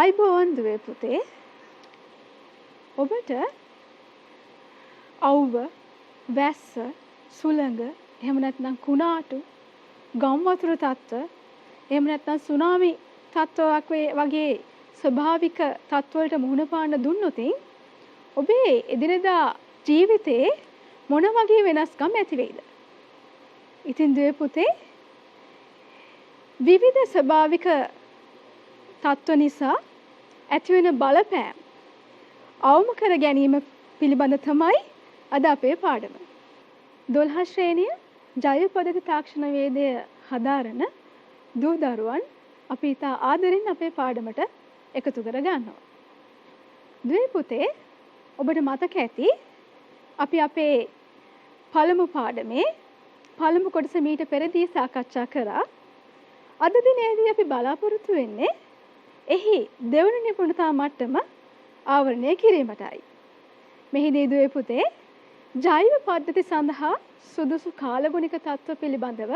ආයිබෝවන් දුවේ පුතේ ඔබට අවුව වැස්ස සුළඟ එහෙම නැත්නම් කුණාටු ගම් වතුර තත්ත්ව එහෙම නැත්නම් සුනාමි තත්ත්වයක් වගේ ස්වභාවික තත්ත්වවලට මුහුණ පාන්න දුන්නොත් ඔබේ එදිනෙදා ජීවිතේ මොන වගේ වෙනස්කම් ඇති වෙයිද? ඉතින් දුවේ පුතේ විවිධ ස්වභාවික තත්ත්ව නිසා ඇතිවෙන බලපෑම් අවම කර ගැනීම පිළිබඳ තමයි අද අපේ පාඩම. 12 ශ්‍රේණිය ජෛව පද්ධති තාක්ෂණ වේදය හදාරන දූ දරුවන් අපි ඉතා ආදරෙන් අපේ පාඩමට එකතු කර ගන්නවා. දුවේ පුතේ ඔබට මතක ඇති අපි අපේ පළමු පාඩමේ පළමු කොටස මීට පෙරදී සාකච්ඡා කරා. අද දිනේදී අපි බලාපොරොත්තු වෙන්නේ එහි දෙවන නිපුණතා මට්ටම ආවරණය කිරීමටයි. මෙහිදී දුවේ පුතේ ජෛව පද්ධති සඳහා සුදුසු කාලගුණික තත්ත්ව පිළිබඳව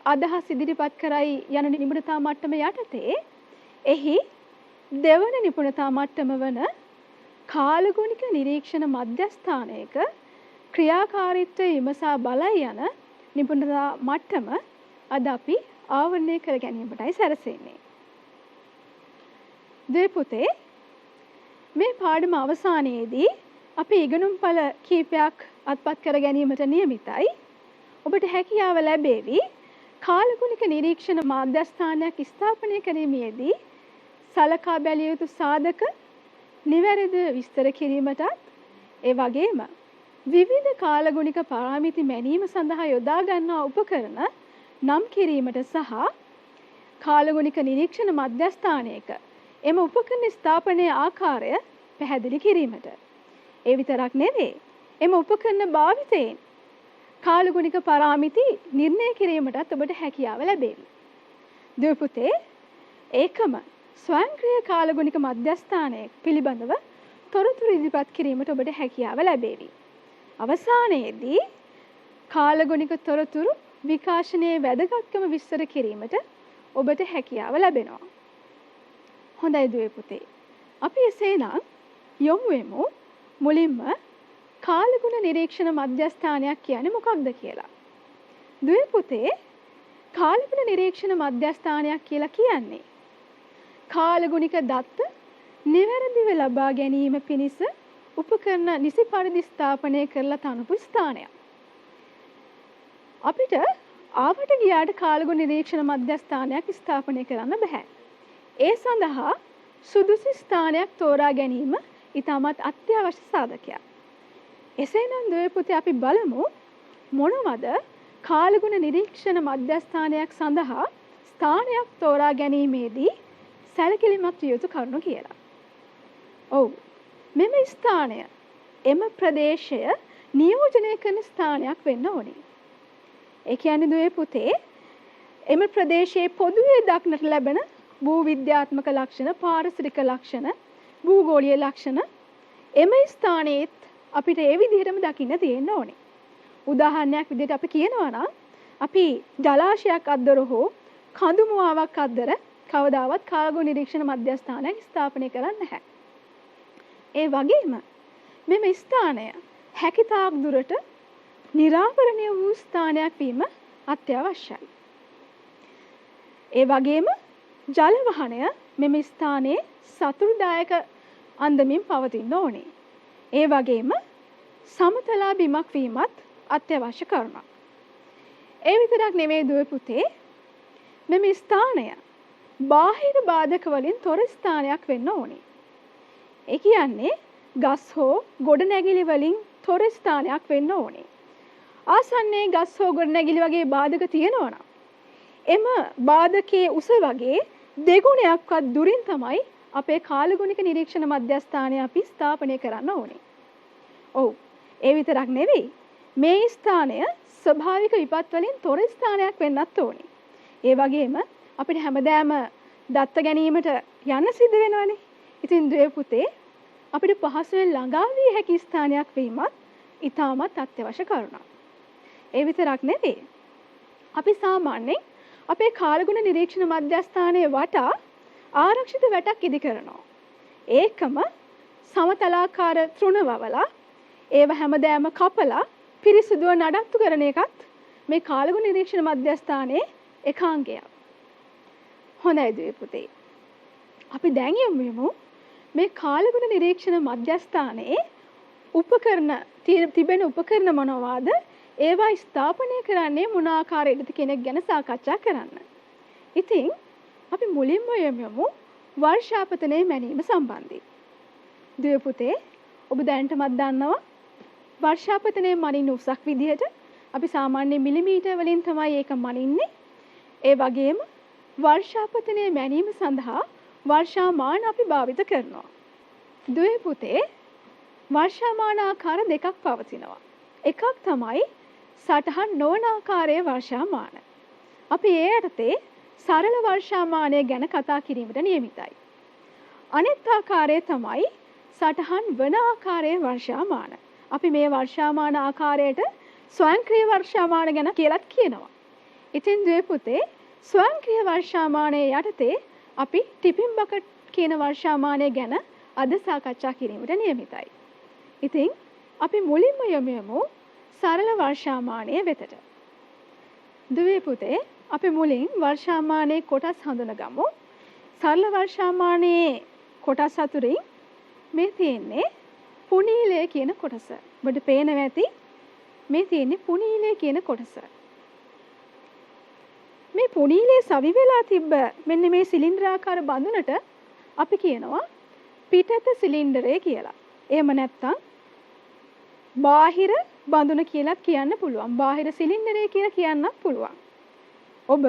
අදහස් ඉදිරිපත් කරයි යන නිපුණතා මට්ටම යටතේ එහි දෙවන නිපුණතා මට්ටම වන කාලගුණික නිරීක්ෂණ මධ්‍යස්ථානයක ක්‍රියාකාරීත්වය විමසා බලයි යන නිපුණතා මට්ටම අද අපි ආවරණය කර ගැනීමටයි සැරසෙන්නේ. දුවේ පුතේ මේ පාඩම අවසානයේදී අපි ඉගෙනුම්ඵල කීපයක් අත්පත් කර ගැනීමට නියමිතයි. ඔබට හැකියාව ලැබේවි කාලගුණික නිරීක්ෂණ මාධ්‍යස්ථානයක් ස්ථාපනය කිරීමේදී සලකා බැලිය යුතු සාධක නිවැරදිව විස්තර කිරීමටත් ඒ වගේම විවිධ කාලගුණික පාරාමිති මැනීම සඳහා යොදා ගන්නා උපකරණ නම් කිරීමට සහ කාලගුණික නිරීක්ෂණ මධ්‍යස්ථානයක එම උපකරණ ස්ථාපනයේ ආකාරය පැහැදිලි කිරීමට. ඒ විතරක් නෙවෙයි එම උපකරණ භාවිතයෙන් කාලගුණික පාරාමිති නිර්ණය කිරීමටත් ඔබට හැකියාව ලැබේවි. දුවේ පුතේ ඒකම ස්වයංක්‍රීය කාලගුණික මධ්‍යස්ථානයක් පිළිබඳව තොරතුරු ඉදිරිපත් කිරීමට ඔබට හැකියාව ලැබේවි. අවසානයේදී කාලගුණික තොරතුරු විකාශනයේ වැදගත්කම විස්තර කිරීමට ඔබට හැකියාව ලැබෙනවා. හොඳයි දුවේ පුතේ. අපි එසේනම් යොමු වෙමු මුලින්ම කාලගුණ නිරීක්ෂණ මධ්‍යස්ථානයක් කියන්නේ මොකක්ද කියලා. දුවේ පුතේ කාලගුණ නිරීක්ෂණ මධ්‍යස්ථානයක් කියලා කියන්නේ කාලගුණික දත්ත නිවැරදිව ලබා ගැනීම පිණිස උපකරණ නිසි පරිදි ස්ථාපනය කරලා තනපු ස්ථානයක්. අපිට ආවට ගියාට කාලගුණ නිරීක්ෂණ මධ්‍යස්ථානයක් ස්ථාපනය කරන්න බෑ. ඒ සඳහා සුදුසු ස්ථානයක් තෝරා ගැනීම ඉතාමත් අත්‍යවශ්‍ය සාධකයක්. එසේනම් දුවේ පුතේ අපි බලමු මොනවද කාලගුණ නිරීක්ෂණ මධ්‍යස්ථානයක් සඳහා ස්ථානයක් තෝරා ගැනීමේදී සැලකිලිමත් විය යුතු කරුණු කියලා. ඔව් මෙම ස්ථානය එම ප්‍රදේශය නියෝජනය කරන ස්ථානයක් වෙන්න ඕනේ. ඒ කියන්නේ දුවේ පුතේ එම ප්‍රදේශයේ පොදුවේ දක්නට ලැබෙන භූ විද්‍යාත්මක ලක්ෂණ, පාරිසරික ලක්ෂණ, භූගෝලීය ලක්ෂණ එම ස්ථානයේත් අපිට ඒ විදිහටම දකින්න තියෙන්න ඕනේ. උදාහරණයක් විදිහට අපි කියනවා නම් අපි ජලාශයක් අද්දර හෝ කඳු මුවාවක් අද්දර කවදාවත් කාලගුණ නිරීක්ෂණ මධ්‍යස්ථානයක් ස්ථාපනය කරන්නේ නැහැ. ඒ වගේම මෙම ස්ථානය හැකිතාක් දුරට නිරාවරණය වූ ස්ථානයක් වීම අත්‍යවශ්‍යයි. ඒ වගේම ජල වහනය මෙම ස්ථානයේ සතුටුදායක අන්දමින් පවතින්න ඕනේ. ඒ වගේම සමතලා බිමක් වීමත් අත්‍යවශ්‍ය කරුණක්. ඒ විතරක් නෙමෙයි දුවේ පුතේ මෙම ස්ථානය බාහිර බාධක වලින් තොර ස්ථානයක් වෙන්න ඕනේ. ඒ කියන්නේ ගස් හෝ ගොඩනැගිලි වලින් තොර ස්ථානයක් වෙන්න ඕනේ. ආසන්නයේ ගස් හෝ ගොඩනැගිලි වගේ බාධක තියෙනවා නම් එම බාධකයේ උස වගේ දෙගුණයක්වත් දුරින් තමයි අපේ කාලගුණික නිරීක්ෂණ මධ්‍යස්ථානය අපි ස්ථාපනය කරන්න ඕනේ. ඔව් ඒ විතරක් නෙවෙයි මේ ස්ථානය ස්වභාවික විපත් වලින් තොර ස්ථානයක් වෙන්නත් ඕනේ. ඒ වගේම අපිට හැමදාම දත්ත ගැනීමට යන්න සිද්ධ වෙනවනේ. ඉතින් දුවේ පුතේ අපිට පහසුවෙන් ළඟා විය හැකි ස්ථානයක් වීමත් ඉතාමත් අත්‍යවශ්‍ය කරුණක්. ඒ විතරක් නෙවෙයි අපි සාමාන්‍යයෙන් අපේ කාලගුණ නිරීක්ෂණ මධ්‍යස්ථානයේ වටා ආරක්ෂිත වැටක් ඉදි කරනවා. ඒකම සමතලාකාර තෘණ වවලා ඒව හැමදෑම කපලා පිරිසිදුව නඩත්තු කරන එකත් මේ කාලගුණ නිරීක්ෂණ මධ්‍යස්ථානයේ එකාංගයක්. හොඳයි දුවේ පුතේ. අපි දැන් යමු මේ කාලගුණ නිරීක්ෂණ මධ්‍යස්ථානයේ උපකරණ තිබෙන උපකරණ මොනවාද? ඒවා ස්ථාපනය කරන්නේ මොන ආකාරයකද කෙනෙක් ගැන සාකච්ඡා කරන්න. ඉතින් අපි මුලින්ම යමු වර්ෂාපතනයේ මැනීම සම්බන්ධයෙන්. දුවේ පුතේ ඔබ දැනටමත් දන්නවා වර්ෂාපතනයේ මනින්න උසක් විදිහට අපි සාමාන්‍ය මිලිමීටර් වලින් තමයි ඒක මනින්නේ. ඒ වගේම වර්ෂාපතනයේ මැනීම සඳහා වර්ෂාමාන අපි භාවිත කරනවා. දුවේ පුතේ වර්ෂාමාන ආකාර දෙකක් පවතිනවා. එකක් තමයි සටහන් නොවන ආකාරයේ වර්ෂාමාන. අපි ඒ යටතේ සරල වර්ෂාමානය ගැන කතා කිරීමට නියමිතයි. අනෙත් ආකාරය තමයි සටහන් වන ආකාරයේ වර්ෂාමාන. අපි මේ වර්ෂාමාන ආකාරයට ස්වයංක්‍රීය වර්ෂාමාන ගැන කියලාත් කියනවා. ඉතින් දුවේ පුතේ ස්වයංක්‍රීය වර්ෂාමානයේ යටතේ අපි ටිපින් බකට් කියන වර්ෂාමානය ගැන අද සාකච්ඡා කිරීමට නියමිතයි. ඉතින් අපි මුලින්ම යමු සරල වර්ෂාමානය වෙතට. දුවේ පුතේ අපි මුලින් වර්ෂාමානයේ කොටස් හඳුනගමු. සරල වර්ෂාමානයේ කොටස් අතුරින් මේ තියෙන්නේ පුනීලය කියන කොටස. ඔබට පේනවා ඇති මේ තියෙන්නේ පුනීලය කියන කොටස. මේ පුනීලයේ සවි වෙලා තිබ්බ මෙන්න මේ සිලින්ඩරාකාර බඳුනට අපි කියනවා පිටත සිලින්ඩරය කියලා. එහෙම නැත්නම් බාහිර බඳුන කියලා කියන්න පුළුවන්. බාහිර සිලින්ඩරය කියලා කියන්නත් පුළුවන්. ඔබ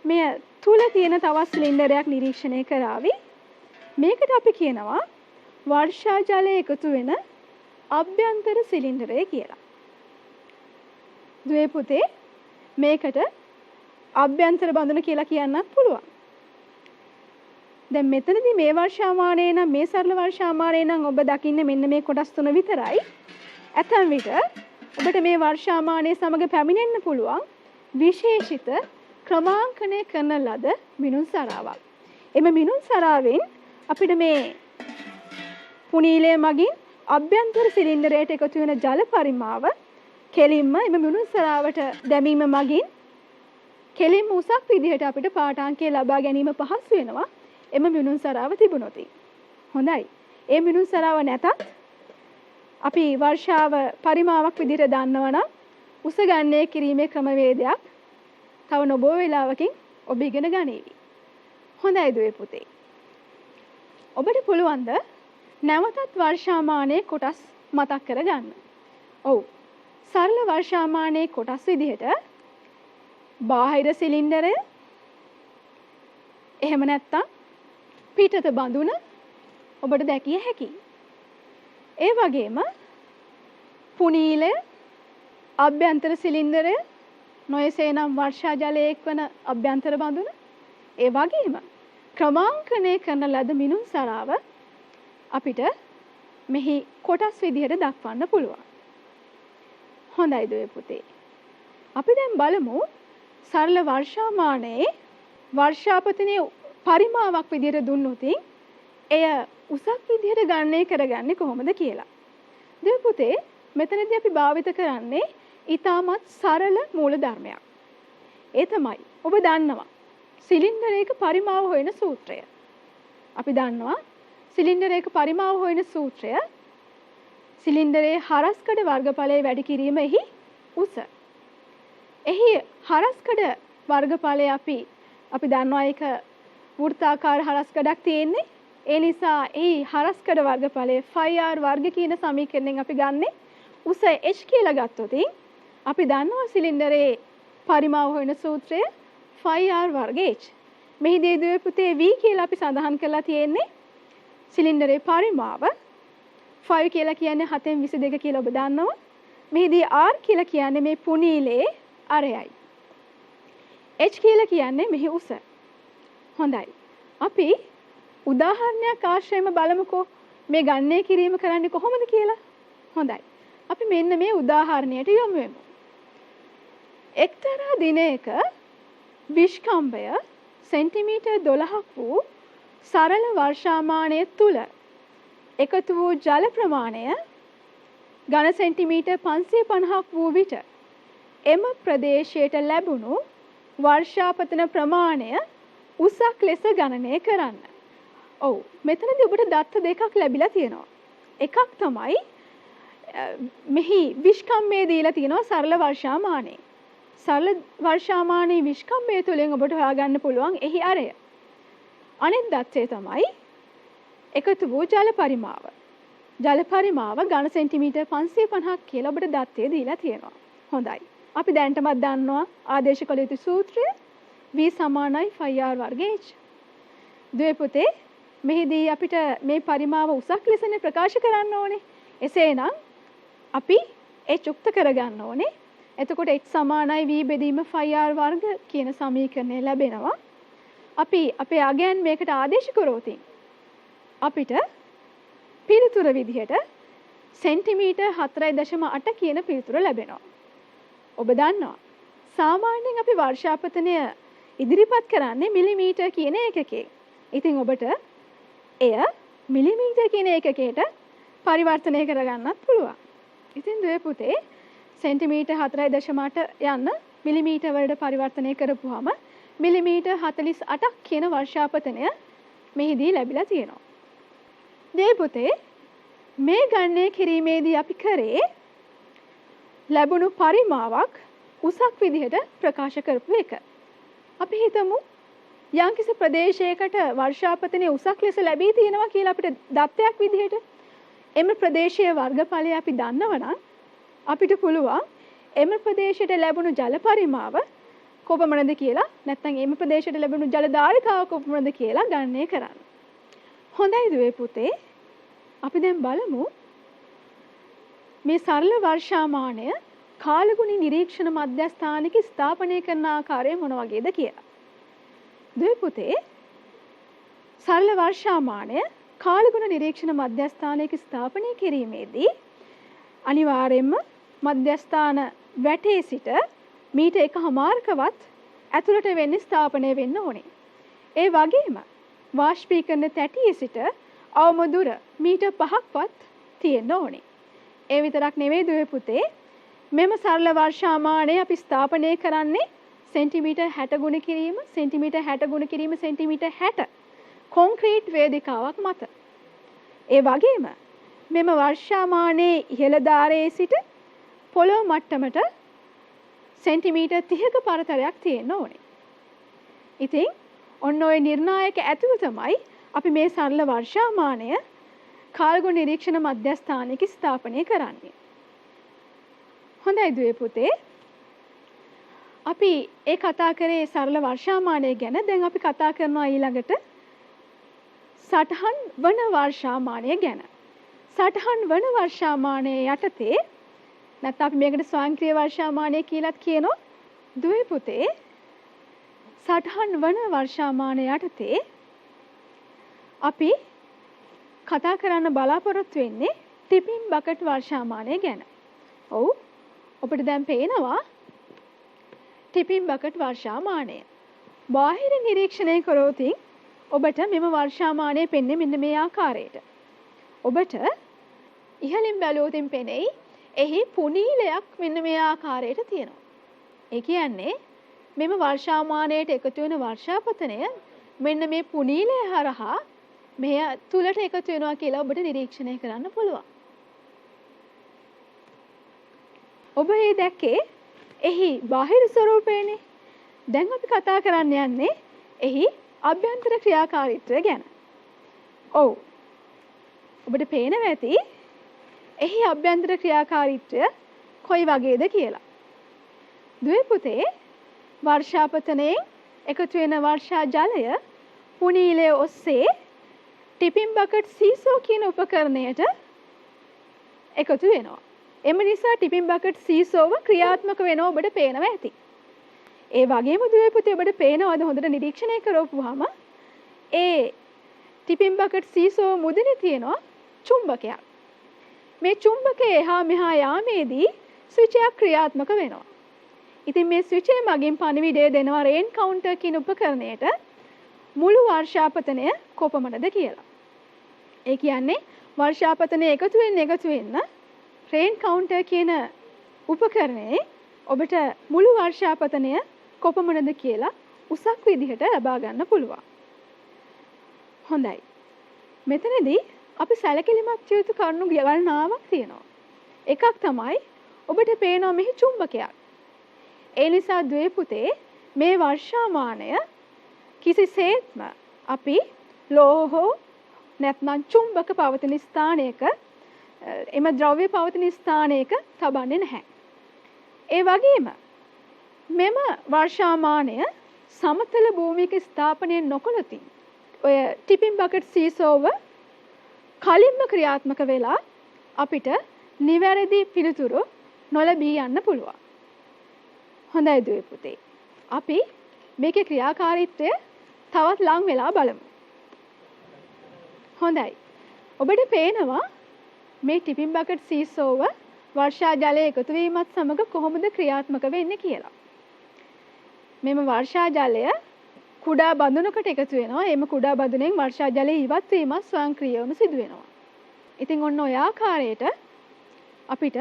මේ තුල තියෙන තවත් සිලින්ඩරයක් නිරීක්ෂණය කරાવી. මේකට අපි කියනවා වර්ෂා ජලය එකතු වෙන අභ්‍යන්තර සිලින්ඩරය කියලා. දුවේ පුතේ මේකට අභ්‍යන්තර බඳුන කියලා කියන්නත් පුළුවන්. දැන් මෙතනදී මේ වර්ෂාමානයේ නම් මේ සරල වර්ෂාමානයේ නම් ඔබ දකින්නේ මෙන්න මේ කොටස් තුන විතරයි. ඇතැම් විට ඔබට මේ වර්ෂාමානයේ සමග පැමිණෙන්න පුළුවන් විශේෂිත ක්‍රමාංකනය කරන ලද මිනුම් සරාවක්. එම මිනුම් සරාවෙන් අපිට මේ පුනීලය මගින් අභ්‍යන්තර සිලින්ඩරයට එකතු වෙන ජල පරිමාව කෙලින්ම එම මිනුම් සරාවට දැමීම මගින් කෙලින්ම උසක් විදිහට අපිට පාඨාංකය ලබා ගැනීම පහසු වෙනවා. එම මිනුම් සරාව තිබුණොත්. හොඳයි. ඒ මිනුම් සරාව නැතත් අපි වර්ෂාව පරිමාවක් විදිහට දන්නවනම් උස ගණනය කිරීමේ ක්‍රමවේදයක් තව නොබෝ වේලාවකින් ඔබ ඉගෙන ගනීවි. හොඳයි දුවේ පුතේ. ඔබට පුළුවන් ද නැවතත් වර්ෂාමානයේ කොටස් මතක් කරගන්න? ඔව්. සරල වර්ෂාමානයේ කොටස් විදිහට බාහිර සිලින්ඩරය, එහෙම නැත්නම් පිටත බඳුන ඔබට දැකිය හැකියි. ඒ වගේම පුනීලය, අභ්‍යන්තර සිලින්ඩරය, නොයසේනම් වර්ෂා ජලයේ එක්වන අභ්‍යන්තර බඳුන, ඒ වගේම ක්‍රමාංකනය කරන ලද මිනුම් සරාව අපිට මෙහි කොටස් විදිහට දක්වන්න පුළුවන්. හොඳයි දුවේ පුතේ. අපි දැන් බලමු සරල වර්ෂාමානයේ වර්ෂාපතනයේ පරිමාවක් විදිහට දුන්නොත් එය උසක් විදිහට ගණනය කරගන්නේ කොහොමද කියලා. දුවේ පුතේ මෙතනදී අපි භාවිත කරන්නේ ඊටමත් සරල මූල ධර්මයක්. ඒ තමයි ඔබ දන්නවා සිලින්ඩරයක පරිමාව හොයන සූත්‍රය. අපි දන්නවා සිලින්ඩරයක පරිමාව හොයන සූත්‍රය සිලින්ඩරයේ හරස්කඩ වර්ගඵලය වැඩි කිරීමෙහි උස. එහි හරස්කඩ වර්ගඵලය අපි දන්නවා ඒක වෘත්තාකාර හරස්කඩක් තියෙන්නේ. ඒ නිසා එහි හරස්කඩ වර්ගඵලය 5r වර්ග කියන සමීකරණයෙන් අපි ගන්නෙ උස h කියලා ගත්තොත් අපි දන්නවා සිලින්ඩරයේ පරිමාව හොයන සූත්‍රය 5r වර්ග h. මෙහිදී දුවේ පුතේ v කියලා අපි සඳහන් කරලා තියෙන්නේ සිලින්ඩරයේ පරිමාව. 5 කියලා කියන්නේ 7/22 කියලා ඔබ දන්නවා. මෙහිදී r කියලා කියන්නේ මේ පුනීලේ අරයයි. h කියලා කියන්නේ මෙහි උස. හොඳයි. අපි උදාහරණයක් ආශ්‍රයම බලමුකෝ මේ ගණනය කිරීම කරන්නේ කොහොමද කියලා. හොඳයි. අපි මෙන්න මේ උදාහරණයට යමු වෙමු. එක්තරා දිනයක විස්කම්භය සෙන්ටිමීටර් 12ක් වූ සරල වර්ෂාමානය තුල එකතු වූ ජල ප්‍රමාණය ඝන සෙන්ටිමීටර් 550ක් වූ විට එම ප්‍රදේශයට ලැබුණු වර්ෂාපතන ප්‍රමාණය උසක් ලෙස ගණනය කරන්න. ඔව් මෙතනදී ඔබට දත්ත දෙකක් ලැබිලා තියෙනවා. එකක් තමයි මෙහි විස්කම්භය දීලා තියෙනවා සරල වර්ෂාමානය. සරල වර්ෂාමානයේ විස්කම්භය තුළින් ඔබට හොයාගන්න පුළුවන් එහි අරය. අනෙක් දත්තය තමයි එකතු වූ ජල පරිමාව. ජල පරිමාව ඝන සෙන්ටිමීටර් 550ක් කියලා ඔබට දත්තය දීලා තියෙනවා. හොඳයි. අපි දැනටමත් දන්නවා ආදේශ කළ යුතු සූත්‍රය V = ෆ/r² h. දුවේ පුතේ මෙහිදී අපිට මේ පරිමාව උසක් ලෙසනේ ප්‍රකාශ කරන්න ඕනේ. එසේනම් අපි h උක්ත කරගන්න ඕනේ. එතකොට h = v බෙදීම ෆ/r² කියන සමීකරණය ලැබෙනවා. අපි අපේ අගයන් මේකට ආදේශ කරොත් අපිට පිළිතුර විදිහට සෙන්ටිමීටර් 4.8 කියන පිළිතුර ලැබෙනවා. ඔබ දන්නවා සාමාන්‍යයෙන් අපි වර්ෂාපතනය ඉදිරිපත් කරන්නේ මිලිමීටර් කියන ඒකකයෙන්. ඉතින් ඔබට එය මිලිමීටර් කියන ඒකකයට පරිවර්තනය කරගන්නත් පුළුවන්. ඉතින් දුවේ පුතේ සෙන්ටිමීටර් 4.8 යන්න මිලිමීටර් වලට පරිවර්තනය කරපුවාම මිලිමීටර් 48ක් කියන වර්ෂාපතනය මෙහිදී ලැබිලා තියෙනවා. දුවේ පුතේ මේ ගණනය කිරීමේදී අපි කරේ ලැබුණු පරිමාවක් උසක් විදිහට ප්‍රකාශ කරපු එක. අපි හිතමු යම්කිසි ප්‍රදේශයකට වර්ෂාපතනය උසක් ලෙස ලැබී තියෙනවා කියලා අපිට දත්තයක් විදිහට එම ප්‍රදේශයේ වර්ගඵලය අපි දන්නවනම් අපිට පුළුවන් එම ප්‍රදේශයට ලැබුණු ජල පරිමාව කොපමණද කියලා නැත්නම් එම ප්‍රදේශයට ලැබුණු ජල ධාරිතාව කොපමණද කියලා ගණනය කරන්න. හොඳයි දුවේ පුතේ අපි දැන් බලමු මේ සරල වර්ෂාමානය කාලගුණී නිරීක්ෂණ මධ්‍යස්ථානික ස්ථාපනය කරන ආකාරය මොන වගේද කියලා. දුවේ පුතේ සරල වර්ෂාමානය කාලගුණ නිරීක්ෂණ මධ්‍යස්ථානයක ස්ථාපනය කිරීමේදී අනිවාර්යයෙන්ම මධ්‍යස්ථාන වැටේ සිට මීටර් 1.5කවත් ඇතුළට වෙන්නේ ස්ථාපනය වෙන්න ඕනේ. ඒ වගේම වාෂ්පීකරණ තැටියේ සිට අවම දුර මීටර් 5ක්වත් තියෙන්න ඕනේ. ඒ විතරක් නෙවෙයි දුවේ පුතේ මෙම සරල වර්ෂාමානය අපි ස්ථාපනය කරන්නේ සෙන්ටිමීටර් 60 ගුණ කිරීම සෙන්ටිමීටර් 60 ගුණ කිරීම සෙන්ටිමීටර් 60 කොන්ක්‍රීට් වේදිකාවක් මත. ඒ වගේම මෙම වර්ෂාමානයේ ඉහළ ධාරයේ සිට පොළොව මට්ටමට සෙන්ටිමීටර් 30ක පරතරයක් තියෙන්න ඕනේ. ඉතින් ඔන්න ඔය නිර්ණායක ඇතුළු තමයි අපි මේ සරල වර්ෂාමානය කාලගුණ නිරීක්ෂණ මධ්‍යස්ථානයක ස්ථාපනය කරන්නේ. හොඳයි දුවේ පුතේ අපි ඒ කතා කරේ සරල වර්ෂාමානය ගැන. දැන් අපි කතා කරනවා ඊළඟට සටහන් වන වර්ෂාමානය ගැන. සටහන් වන වර්ෂාමානය යටතේ නැත්නම් අපි මේකට ස්වයංක්‍රීය වර්ෂාමානය කියලාත් කියනවා. දුවේ පුතේ සටහන් වන වර්ෂාමානය යටතේ අපි කතා කරන්න බලාපොරොත්තු වෙන්නේ ටිපින් බකට් වර්ෂාමානය ගැන. ඔව් ඔබට දැන් පේනවා ටිපින් බකට් වර්ෂාමානය. බාහිර නිරීක්ෂණය කරොත් ඔබට මෙම වර්ෂාමානය පෙන්නේ මෙන්න මේ ආකාරයට. ඔබට ඉහළින් බැලුවොත් පෙනෙයි එහි පුනීලයක් මෙන්න මේ ආකාරයට තියෙනවා. ඒ කියන්නේ මෙම වර්ෂාමානයට එකතු වෙන වර්ෂාපතනය මෙන්න මේ පුනීලය හරහා මෙය තුලට එකතු වෙනවා කියලා ඔබට නිරීක්ෂණය කරන්න පුළුවන්. ඔබ මේ දැක්කේ එහි බාහිර ස්වරූපයනේ. දැන් අපි කතා කරන්න යන්නේ එහි අභ්‍යන්තර ක්‍රියාකාරීත්වය ගැන. ඔව්. ඔබට පේනවා ඇති එහි අභ්‍යන්තර ක්‍රියාකාරීත්වය කොයි වගේද කියලා. දුවේ පුතේ වර්ෂාපතනයෙන් එකතු වෙන වර්ෂා ජලය පුනීලය ඔස්සේ ටිපින් බකට් සීසෝ කියන උපකරණයට එකතු වෙනවා. එම නිසා ටිපින් බකට් සීසෝව ක්‍රියාත්මක වෙනවා ඔබට පේනවා ඇති. ඒ වගේම දුවේ පුතේ ඔබට පේනවද හොඳට නිරීක්ෂණය කරවුවාම ඒ ටිපින් බකට් සීසෝව මුදුනේ තියෙනවා චුම්බකයක්. මේ චුම්බකය එහා මෙහා යාමේදී ස්විචයක් ක්‍රියාත්මක වෙනවා. ඉතින් මේ ස්විචය මගින් පණිවිඩය දෙනවා රේන් කවුන්ටර් කියන උපකරණයට මුළු වර්ෂාපතනය කොපමණද කියලා. ඒ කියන්නේ වර්ෂාපතනය එකතු වෙන්න රේන් කවුන්ටර් කියන උපකරණයේ ඔබට මුළු වර්ෂාපතනය කොපමණද කියලා උසක් විදිහට ලබා ගන්න පුළුවන්. හොඳයි. මෙතනදී අපි සැලකිලිමත් යුතු කරුණු ගණනාවක් තියෙනවා. එකක් තමයි ඔබට පේනවා මෙහි චුම්බකයක්. ඒ නිසා දුවේ පුතේ මේ වර්ෂාමානය කිසිසේත්ම අපි ලෝහ නැත්නම් චුම්බක පවතින ස්ථානයක එම ද්‍රව්‍ය පවතින ස්ථානයක තබන්නේ නැහැ. ඒ වගේම මෙම වර්ෂාමානය සමතල භූමියක ස්ථාපනය නොකළොත් ඔය ටිපින් බකට් සීසෝව කලින්ම ක්‍රියාත්මක වෙලා අපිට නිවැරදි පිළිතුරු නොලැබී යන්න පුළුවන්. හොඳයි දුවේ පුතේ. අපි මේකේ ක්‍රියාකාරීත්වය තවත් ලං වෙලා බලමු. හොඳයි. ඔබට පේනවා මේ ටිපින් බකට් සීසෝව වර්ෂා ජලය එකතු වීමත් සමග කොහොමද ක්‍රියාත්මක වෙන්නේ කියලා. මෙම වර්ෂා ජලය කුඩා බඳුනකට එකතු වෙනවා. එම කුඩා බඳුනෙන් වර්ෂා ජලය ඉවත් වීමත් ස්වයංක්‍රීයවම සිදු වෙනවා. ඉතින් ඔන්න ඔය ආකාරයට අපිට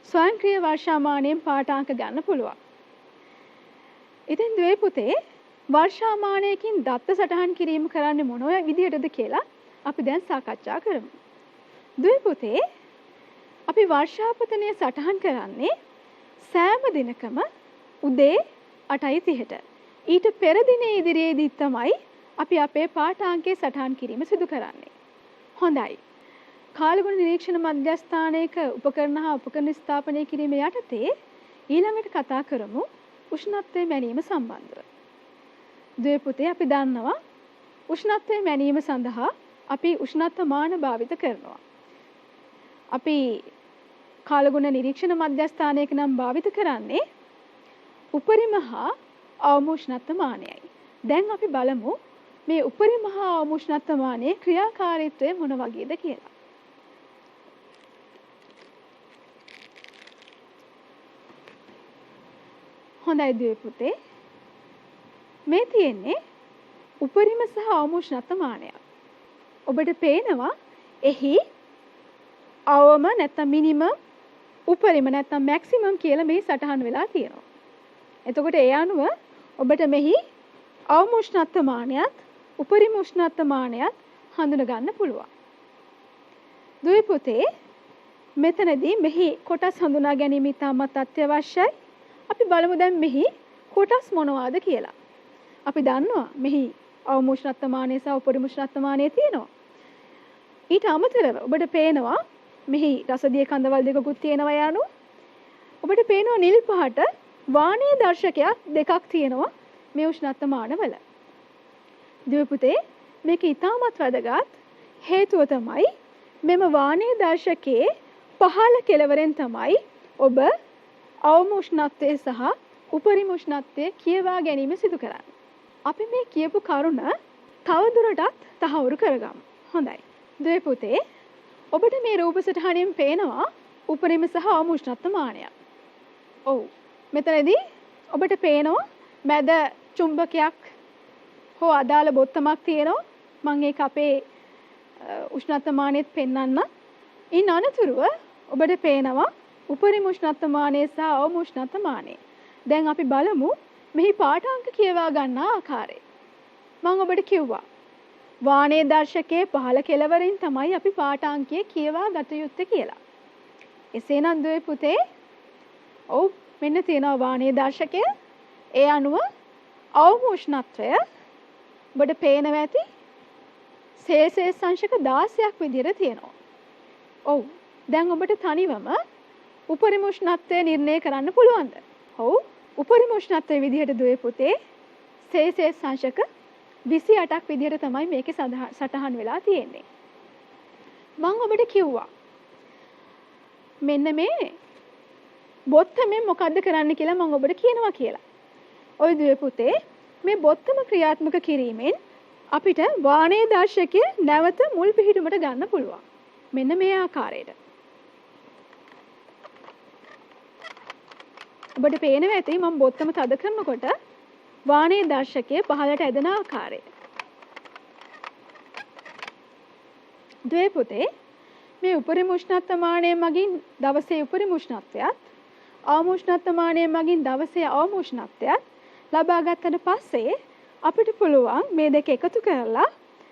ස්වයංක්‍රීය වර්ෂාමානයෙන් පාඨාංක ගන්න පුළුවන්. ඉතින් දුවේ පුතේ වර්ෂාමානයකින් දත්ත සටහන් කිරීම කරන්නේ මොන විදිහටද කියලා අපි දැන් සාකච්ඡා කරමු. දුවේ පුතේ අපි වර්ෂාපතනය සටහන් කරන්නේ සෑම දිනකම උදේ 8:30ට. ඊට පෙර දිනේ ඉදිරියේදී තමයි අපි අපේ පාඨාංකයේ සටහන් කිරීම සිදු කරන්නේ. හොඳයි. කාලගුණ නිරීක්ෂණ මධ්‍යස්ථානයක උපකරණ හා උපකරණ ස්ථාපනය කිරීම යටතේ ඊළඟට කතා කරමු උෂ්ණත්වය මැනීම සම්බන්ධව. දුවේ පුතේ අපි දන්නවා උෂ්ණත්වය මැනීම සඳහා අපි උෂ්ණත්ව මාන භාවිත කරනවා. අපි කාලගුණ නිරීක්ෂණ මධ්‍යස්ථානයක නම් භාවිත කරන්නේ උපරිම හා අවම උෂ්ණත්ව මානයයි. දැන් අපි බලමු මේ උපරිම හා අවම උෂ්ණත්ව මානයේ ක්‍රියාකාරීත්වය මොන වගේද කියලා. හොඳයි දුවේ පුතේ. මේ තියෙන්නේ උපරිම සහ අවම උෂ්ණත්ව මානයක්. ඔබට පේනවා එහි අවම නැත්නම් මිනිමම් උපරිම නැත්නම් මැක්සිමම් කියලා මේ සටහන් වෙලා තියෙනවා. එතකොට ඒ අනුව ඔබට මෙහි අවම උෂ්ණත්ව මානයත් උපරිම උෂ්ණත්ව මානයත් හඳුනා ගන්න පුළුවන්. දුවේ පුතේ මෙතනදී මෙහි කොටස් හඳුනා ගැනීම ඉතාමත් අත්‍යවශ්‍යයි. අපි බලමු දැන් මෙහි කොටස් මොනවාද කියලා. අපි දන්නවා මෙහි අවම උෂ්ණත්ව මානය සහ උපරිම උෂ්ණත්ව මානය තියෙනවා. ඊට අමතරව ඔබට පේනවා මෙහි රසදිය කඳවල් දෙකකුත් තියෙනවා යනු. ඔබට පේනවා නිල් පහට වාණීය දර්ශකයක් දෙකක් තියෙනවා මේ උෂ්ණත්ව මානවල. දුවේ පුතේ මේක ඉතාමත් වැදගත් හේතුව තමයි මෙම වාණීය දර්ශකයේ පහළ කෙළවරෙන් තමයි ඔබ අවම උෂ්ණත්වය සහ උපරිම උෂ්ණත්වය කියවා ගැනීම සිදු කරන්නේ. අපි මේ කියපු කරුණ තවදුරටත් තහවුරු කරගමු. හොඳයි. දුවේ පුතේ ඔබට මේ රූප සටහනින් පේනවා උපරිම සහ අවම උෂ්ණත්ව මානය. ඔව්. මෙතනදී ඔබට පේනවා මැද චුම්බකයක් හෝ අදාළ බොත්තමක් තියෙනවා. මම ඒක අපේ උෂ්ණත්ව මානෙත් පෙන්වන්න. ඉන් අනතුරුව ඔබට පේනවා උපරිම උෂ්ණත්ව මානය සහ අවම උෂ්ණත්ව මානය. දැන් අපි බලමු මෙහි පාඨාංක කියවා ගන්න ආකාරය. මම ඔබට කිව්වා වාණීය දර්ශකයේ පහළ කෙළවරින් තමයි අපි පාඨාංකය කියවා ගත යුත්තේ කියලා. එසේනම් දුවේ පුතේ ඔව් මෙන්න තියෙනවා වාණීය දර්ශකය. ඒ අනුව අවම උෂ්ණත්වය ඔබට පේනවා ඇති සෙල්සියස් අංශක 16ක් විදිහට තියෙනවා. ඔව්. දැන් ඔබට තනිවම උපරිම උෂ්ණත්වය නිර්ණය කරන්න පුළුවන්ද? ඔව්. උපරිම උෂ්ණත්වයේ විදිහට දුවේ පුතේ සෙල්සියස් අංශක 28ක් විදිහට තමයි මේකේ සටහන් වෙලා තියෙන්නේ. මම ඔබට කිව්වා මෙන්න මේ බොත්තමෙන් මොකද්ද කරන්න කියලා මම ඔබට කියනවා කියලා. ඔය දුවේ පුතේ මේ බොත්තම ක්‍රියාත්මක කිරීමෙන් අපිට වාණීය දර්ශකය නැවත මුල් පිහිටුමට ගන්න පුළුවන්. මෙන්න මේ ආකාරයට. ඔබට පේනවා ඇති මම බොත්තම තද කරනකොට වාණීය දර්ශකය පහළට ඇදෙන ආකාරය. දුවේ පුතේ මේ උපරිම උෂ්ණත්වමානය මගින් දවසේ උපරිම උෂ්ණත්වයත් අවම උෂ්ණත්වමානය මගින් දවසේ අවම උෂ්ණත්වයත් ලබා ගත්තට පස්සේ අපිට පුළුවන් මේ දෙක එකතු කරලා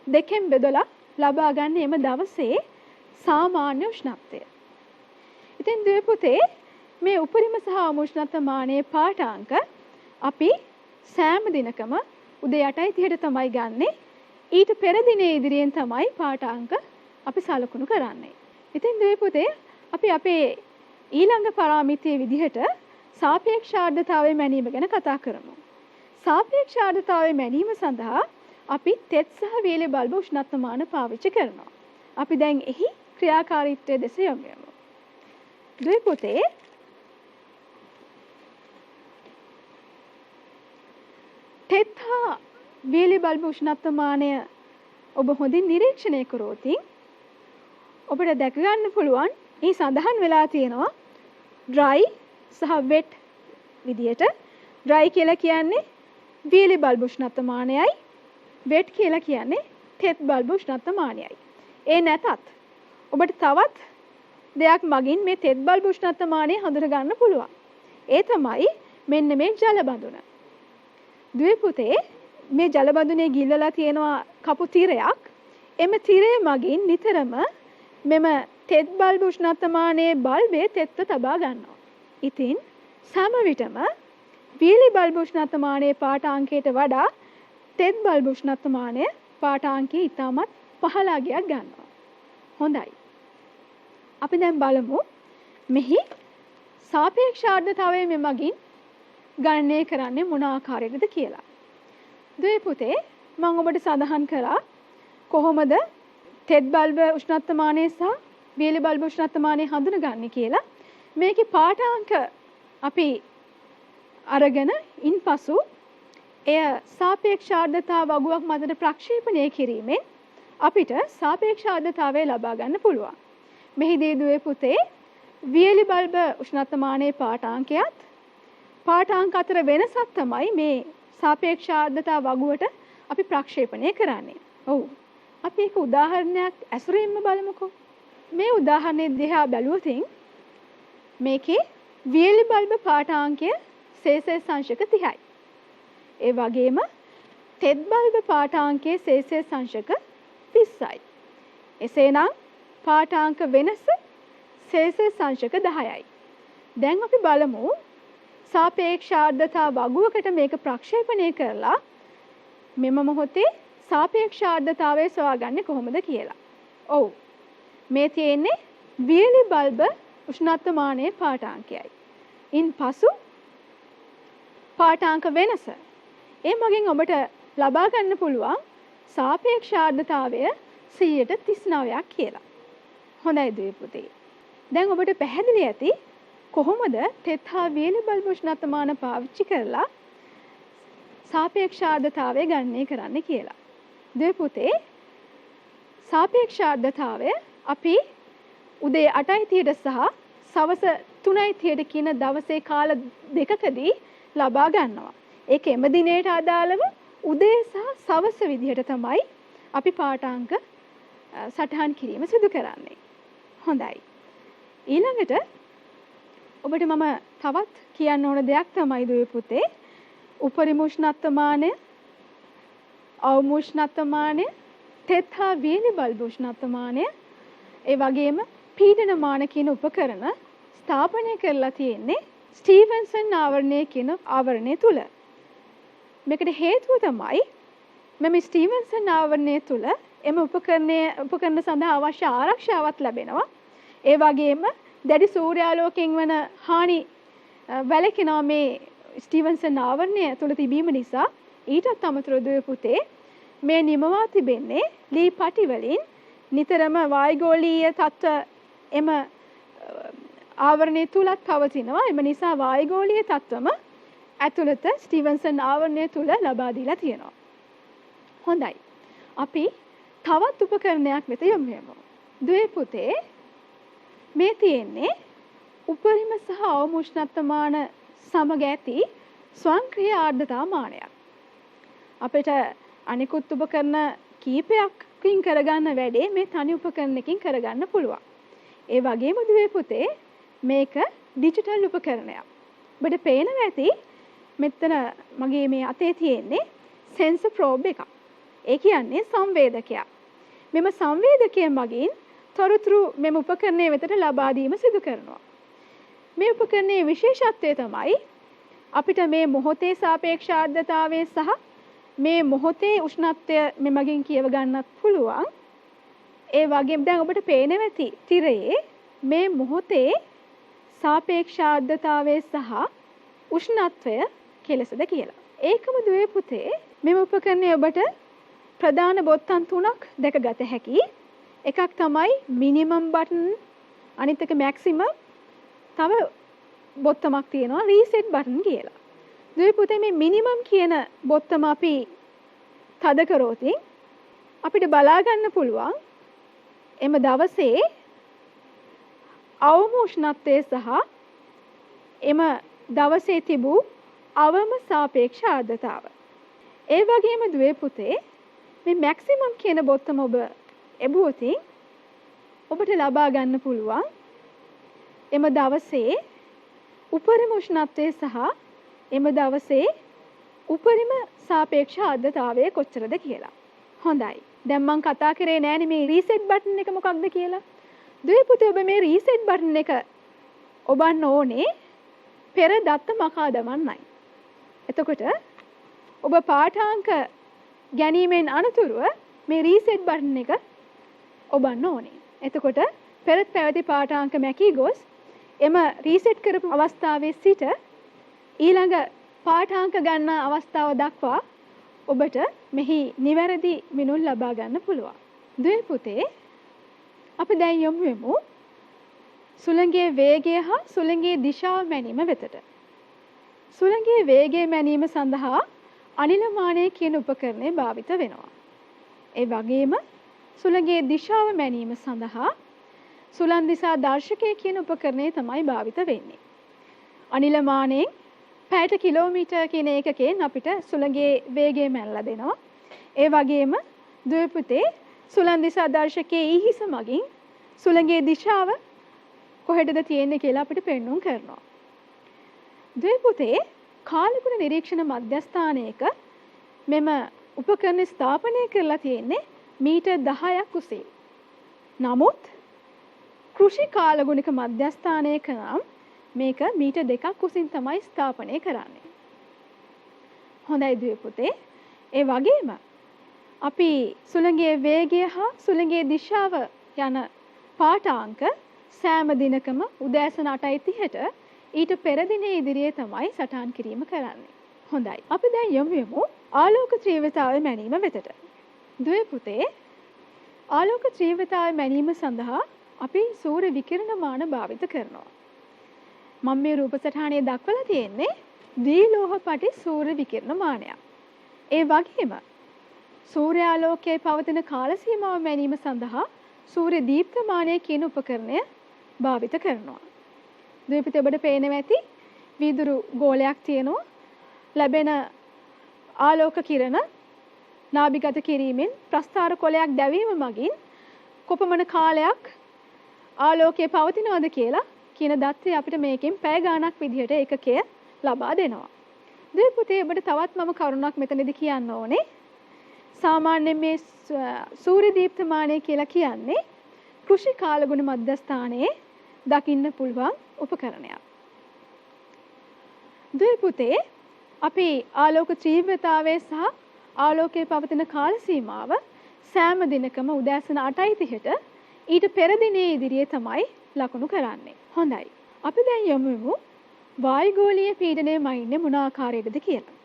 දෙකෙන් බෙදලා ලබා ගන්න එම දවසේ සාමාන්‍ය උෂ්ණත්වය. ඉතින් දුවේ පුතේ මේ උපරිම සහ අවම උෂ්ණත්වමානයේ පාඨාංක අපි සෑම දිනකම උදේ 8:30ට තමයි ගන්නෙ. ඊට පෙර දිනේ ඉදිරියෙන් තමයි පාඨාංක අපි සලකුණු කරන්නේ. ඉතින් දුවේ පුතේ අපි අපේ ඊළඟ පාරාමිතියේ විදිහට සාපේක්ෂ ආර්ද්‍රතාවයේ මැනීම ගැන කතා කරමු. සාපේක්ෂ ආර්ද්‍රතාවයේ මැනීම සඳහා අපි තෙත් සහ වීලි බල්බ උෂ්ණත්වමාන පාවිච්චි කරනවා. අපි දැන් එහි ක්‍රියාකාරීත්වය දෙස යොමු කරමු. දුවේ පුතේ තෙත් හා වීලි බල්බ උෂ්ණත්වමානය ඔබ හොඳින් නිරීක්ෂණය කරොත් ඔබට දැක ගන්න පුළුවන් මේ සඳහන් වෙලා තියෙනවා dry සහ wet විදියට. dry කියලා කියන්නේ වීලි බල්බ උෂ්ණත්වමානයයි, wet කියලා කියන්නේ තෙත් බල්බ උෂ්ණත්වමානයයි. ඒ නැතත් ඔබට තවත් දෙයක් මගින් මේ තෙත් බල්බ උෂ්ණත්වමානය හඳුනා ගන්න පුළුවන්. ඒ තමයි මෙන්න මේ ජල බඳුන. දුවේ පුතේ මේ ජල බඳුනේ ගිල්ලලා තියෙනවා කපු තිරයක්. එම තිරය මගින් නිතරම මෙම තෙත් බල්බ උෂ්ණත්වමානයේ බල්බේ තෙත්ව තබා ගන්නවා. ඉතින් සම විටම වීලි බල්බ උෂ්ණත්වමානයේ පාඨාංකයට වඩා තෙත් බල්බ උෂ්ණත්වමානය පාඨාංකයේ ඉතාමත් පහළ අගයක් ගන්නවා. හොඳයි. අපි දැන් බලමු මෙහි සාපේක්ෂ ආර්ද්‍රතාවය මෙමගින් ගණනය කරන්නේ මොන ආකාරයකද කියලා. දුවේ පුතේ මම ඔබට සඳහන් කළා කොහොමද තෙත් බල්බ උෂ්ණත්වමානය සහ වීලි බල්බ උෂ්ණත්වමානය හඳුනගන්නේ කියලා. මේකේ පාඨාංක අපි අරගෙන ඉන්පසු එය සාපේක්ෂ ආර්ද්‍රතාව වගුවක් මතට ප්‍රක්ෂේපණය කිරීමෙන් අපිට සාපේක්ෂ ආර්ද්‍රතාවය ලබා ගන්න පුළුවන්. මෙහිදී දුවේ පුතේ වීලි බල්බ උෂ්ණත්වමානයේ පාඨාංකයත් පාඨාංක අතර වෙනසක් තමයි මේ සාපේක්ෂ ආර්ද්‍රතාව වගුවට අපි ප්‍රක්ෂේපණය කරන්නේ. ඔව්. අපි එක උදාහරණයක් ඇසුරින්ම බලමුකෝ. මේ උදාහරණය දිහා බැලුවොත් මේකේ වීලි බල්බ පාඨාංකය සෙල්සියස් අංශක 30යි. ඒ වගේම තෙත් බල්බ පාඨාංකයේ සෙල්සියස් අංශක 30යි. එසේනම් පාඨාංක වෙනස සෙල්සියස් අංශක 10යි. දැන් අපි බලමු සාපේක්ෂ ආර්ද්‍රතාව වගුවකට මේක ප්‍රක්ෂේපණය කරලා මෙම මොහොතේ සාපේක්ෂ ආර්ද්‍රතාවය සොයාගන්නේ කොහොමද කියලා. ඔව්. මේ තියෙන්නේ වීලි බල්බ උෂ්ණත්වමානයේ පාඨාංකයයි. ඉන්පසු පාඨාංක වෙනස. ඒ මගින් ඔබට ලබා ගන්න පුළුවන් සාපේක්ෂ ආර්ද්‍රතාවය 39ක් කියලා. හොඳයි දුවේ පුතේ. දැන් ඔබට පැහැදිලි ඇති කොහොමද තෙත් හා වීලි බල්බ උෂ්ණත්වමාන පාවිච්චි කරලා සාපේක්ෂ ආර්ද්‍රතාවය ගණනය කරන්න කියලා. දුවේ පුතේ සාපේක්ෂ ආර්ද්‍රතාවය අපි උදේ 8:30ට සහ සවස 3:30ට කියන දවසේ කාල දෙකකදී ලබා ගන්නවා. ඒක එම දිනයට අදාළව උදේ සහ සවස විදිහට තමයි අපි පාඨාංක සටහන් කිරීම සිදු කරන්නේ. හොඳයි. ඊළඟට ඔබට මම තවත් කියන්න ඕන දෙයක් තමයි දුවේ පුතේ උපරිම උෂ්ණත්වමානය, අවම උෂ්ණත්වමානය, තෙත් හා වීලි බල්බ උෂ්ණත්වමානය, ඒ වගේම පීඩනමාන කියන උපකරණ ස්ථාපනය කරලා තියෙන්නේ ස්ටීවන්සන් ආවරණය කියන ආවරණය තුල. මේකට හේතුව තමයි මෙම ස්ටීවන්සන් ආවරණය තුල එම උපකරණ සඳහා අවශ්‍ය ආරක්ෂාවක් ලැබෙනවා. ඒ වගේම දැඩි සූර්යාලෝකයෙන් වන හානි වැළකෙනවා මේ ස්ටීවන්සන් ආවරණය තුල තිබීම නිසා. ඊටත් අමතරව දුවේ පුතේ මේ නිමවා තිබෙන්නේ ලී පටි වලින් නිතරම වායුගෝලීය තත්ත්ව එම ආවරණය තුලත් පවතිනවා. එම නිසා වායුගෝලීය තත්ත්වම ඇතුළත ස්ටීවන්සන් ආවරණය තුල ලබා දීලා තියෙනවා. හොඳයි. අපි තවත් උපකරණයක් වෙත යමු. දුවේ පුතේ මේ තියෙන්නේ උපරිම සහ අවම උෂ්ණත්වමාන සමග ඇති ස්වයංක්‍රීය ආර්ද්‍රතා මානයක්. අපිට අනිකුත් උපකරණ කීපයක් කින් කරගන්න වැඩේ මේ තනි උපකරණයකින් කරගන්න පුළුවන්. ඒ වගේම දුවේ පුතේ මේක ඩිජිටල් උපකරණයක්. ඔබට පේනවා ඇති මෙතන මගේ මේ අතේ තියෙන්නේ සෙන්සර් ප්‍රෝබ් එකක්. ඒ කියන්නේ සංවේදකයක්. මෙම සංවේදකය මගින් තොරතුරු මෙම උපකරණය වෙතට ලබා දීම සිදු කරනවා. මේ උපකරණයේ විශේෂත්වය තමයි අපිට මේ මොහොතේ සාපේක්ෂ ආර්ද්‍රතාවය සහ මේ මොහොතේ උෂ්ණත්වය මෙමගින් කියව ගන්නත් පුළුවන්. ඒ වගේම දැන් ඔබට පේනවා ඇති තිරයේ මේ මොහොතේ සාපේක්ෂ ආර්ද්‍රතාවය සහ උෂ්ණත්වය කෙලෙසද කියලා. ඒකම දුවේ පුතේ මෙම උපකරණය ඔබට ප්‍රධාන බොත්තම් තුනක් දැකගත හැකි. එකක් තමයි මිනිමම් බටන්, අනිත් එක මැක්සිමම්, තව බොත්තමක් තියෙනවා රීසෙට් බටන් කියලා. දුවේ පුතේ මේ මිනිමම් කියන බොත්තම අපි තද කරොත් අපිට බලා ගන්න පුළුවන් එම දවසේ අවම උෂ්ණත්වය සහ එම දවසේ තිබූ අවම සාපේක්ෂ ආර්ද්‍රතාව. ඒ වගේම දුවේ පුතේ මේ මැක්සිමම් කියන බොත්තම ඔබ එබුවොත් ඔබට ලබා ගන්න පුළුවන් එම දවසේ උපරිම උෂ්ණත්වය සහ එම දවසේ උපරිම සාපේක්ෂ ආර්ද්‍රතාවය කොච්චරද කියලා. හොඳයි. දැන් මම කතා කරේ නෑනේ මේ රීසෙට් බටන් එක මොකක්ද කියලා. දුවේ පුතේ ඔබ මේ රීසෙට් බටන් එක ඔබන්න ඕනේ පෙර දත්ත මකා දමන්නයි. එතකොට ඔබ පාඨාංක ගැනීමෙන් අනතුරුව මේ රීසෙට් බටන් එක ඔබන්න ඕනේ. එතකොට පෙරත් පැවති පාඨාංක මැකී ගොස් එම රීසෙට් කරපු අවස්ථාවේ සිට ඊළඟ පාඨාංක ගන්න අවස්ථාව දක්වා ඔබට මෙහි නිවැරදි මිනුම් ලබා ගන්න පුළුවන්. දුවේ පුතේ අපි දැන් යමු වෙමු සුළඟේ වේගය හා සුළඟේ දිශාව මැනීම වෙතට. සුළඟේ වේගය මැනීම සඳහා අනිලමානය කියන උපකරණය භාවිත වෙනවා. ඒ වගේම සුළඟේ දිශාව මැනීම සඳහා සුළං දිසා දර්ශකය කියන උපකරණය තමයි භාවිත වෙන්නේ. අනිලමානයෙන් පැයට කිලෝමීටර් කියන ඒකකයෙන් අපිට සුළඟේ වේගය මැනලා දෙනවා. ඒ වගේම දුවේ පුතේ සුළං දිසා දර්ශකයේ ඊහිස මගින් සුළඟේ දිශාව කොහෙටද තියෙන්නේ කියලා අපිට පෙන්වුම් කරනවා. දුවේ පුතේ කාලගුණ නිරීක්ෂණ මධ්‍යස්ථානයක මෙම උපකරණ ස්ථාපනය කරලා තියෙන්නේ මීටර් 10ක් උසින්. නමුත් කෘෂි කාලගුණික මධ්‍යස්ථානයක නම් මේක මීටර් 2ක් උසින් තමයි ස්ථාපනය කරන්නේ. හොඳයි දුවේ පුතේ. ඒ වගේම අපි සුළඟේ වේගය හා සුළඟේ දිශාව යන පාඨාංක සෑම දිනකම උදෑසන 8:30ට ඊට පෙර දිනේ ඉදිරියේ තමයි සටහන් කිරීම කරන්නේ. හොඳයි. අපි දැන් යමු ආලෝක ත්‍රිවතාවය මැනීම වෙතට. දුවේ පුතේ ආලෝක ත්‍රිවතාවය මැනීම සඳහා අපි සූර්ය විකිරණමාන භාවිත කරනවා. මම මේ රූප සටහනේ දක්වලා තියෙන්නේ ද්විලෝහපටි සූර්ය විකිරණමානයක්. ඒ වගේම සූර්යාලෝකයේ පවතින කාල සීමාව මැනීම සඳහා සූර්ය දීප්තමානය කියන උපකරණය භාවිත කරනවා. දුවේ පුතේ ඔබට පේනවා ඇති වීදුරු ගෝලයක් තියෙනවා. ලැබෙන ආලෝක කිරණ නාභිගත කිරීමෙන් ප්‍රස්ථාර කොලයක් දැවීම මගින් කොපමණ කාලයක් ආලෝකය පවතිනවද කියලා කියන දත්තය අපිට මේකෙන් පැය ගාණක් විදිහට ඒකකය ලබා දෙනවා. දුවේ පුතේ ඔබට තවත් මම කරුණක් මෙතනදී කියන්න ඕනේ. සාමාන්‍යයෙන් මේ සූර්ය දීප්තමානය කියලා කියන්නේ කෘෂි කාලගුණ මධ්‍යස්ථානයේ දකින්න පුළුවන් උපකරණයක්. දුවේ පුතේ අපි ආලෝක ත්‍රිවතාවය සහ ආලෝකයේ පවතින කාල සීමාව සෑම දිනකම උදෑසන 8:30ට ඊට පෙර දිනේ ඉදිරියේ තමයි ලකුණු කරන්නේ. හොඳයි. අපි දැන් යමු වායුගෝලීය පීඩනය මනින්නේ මොන ආකාරයකද කියලා.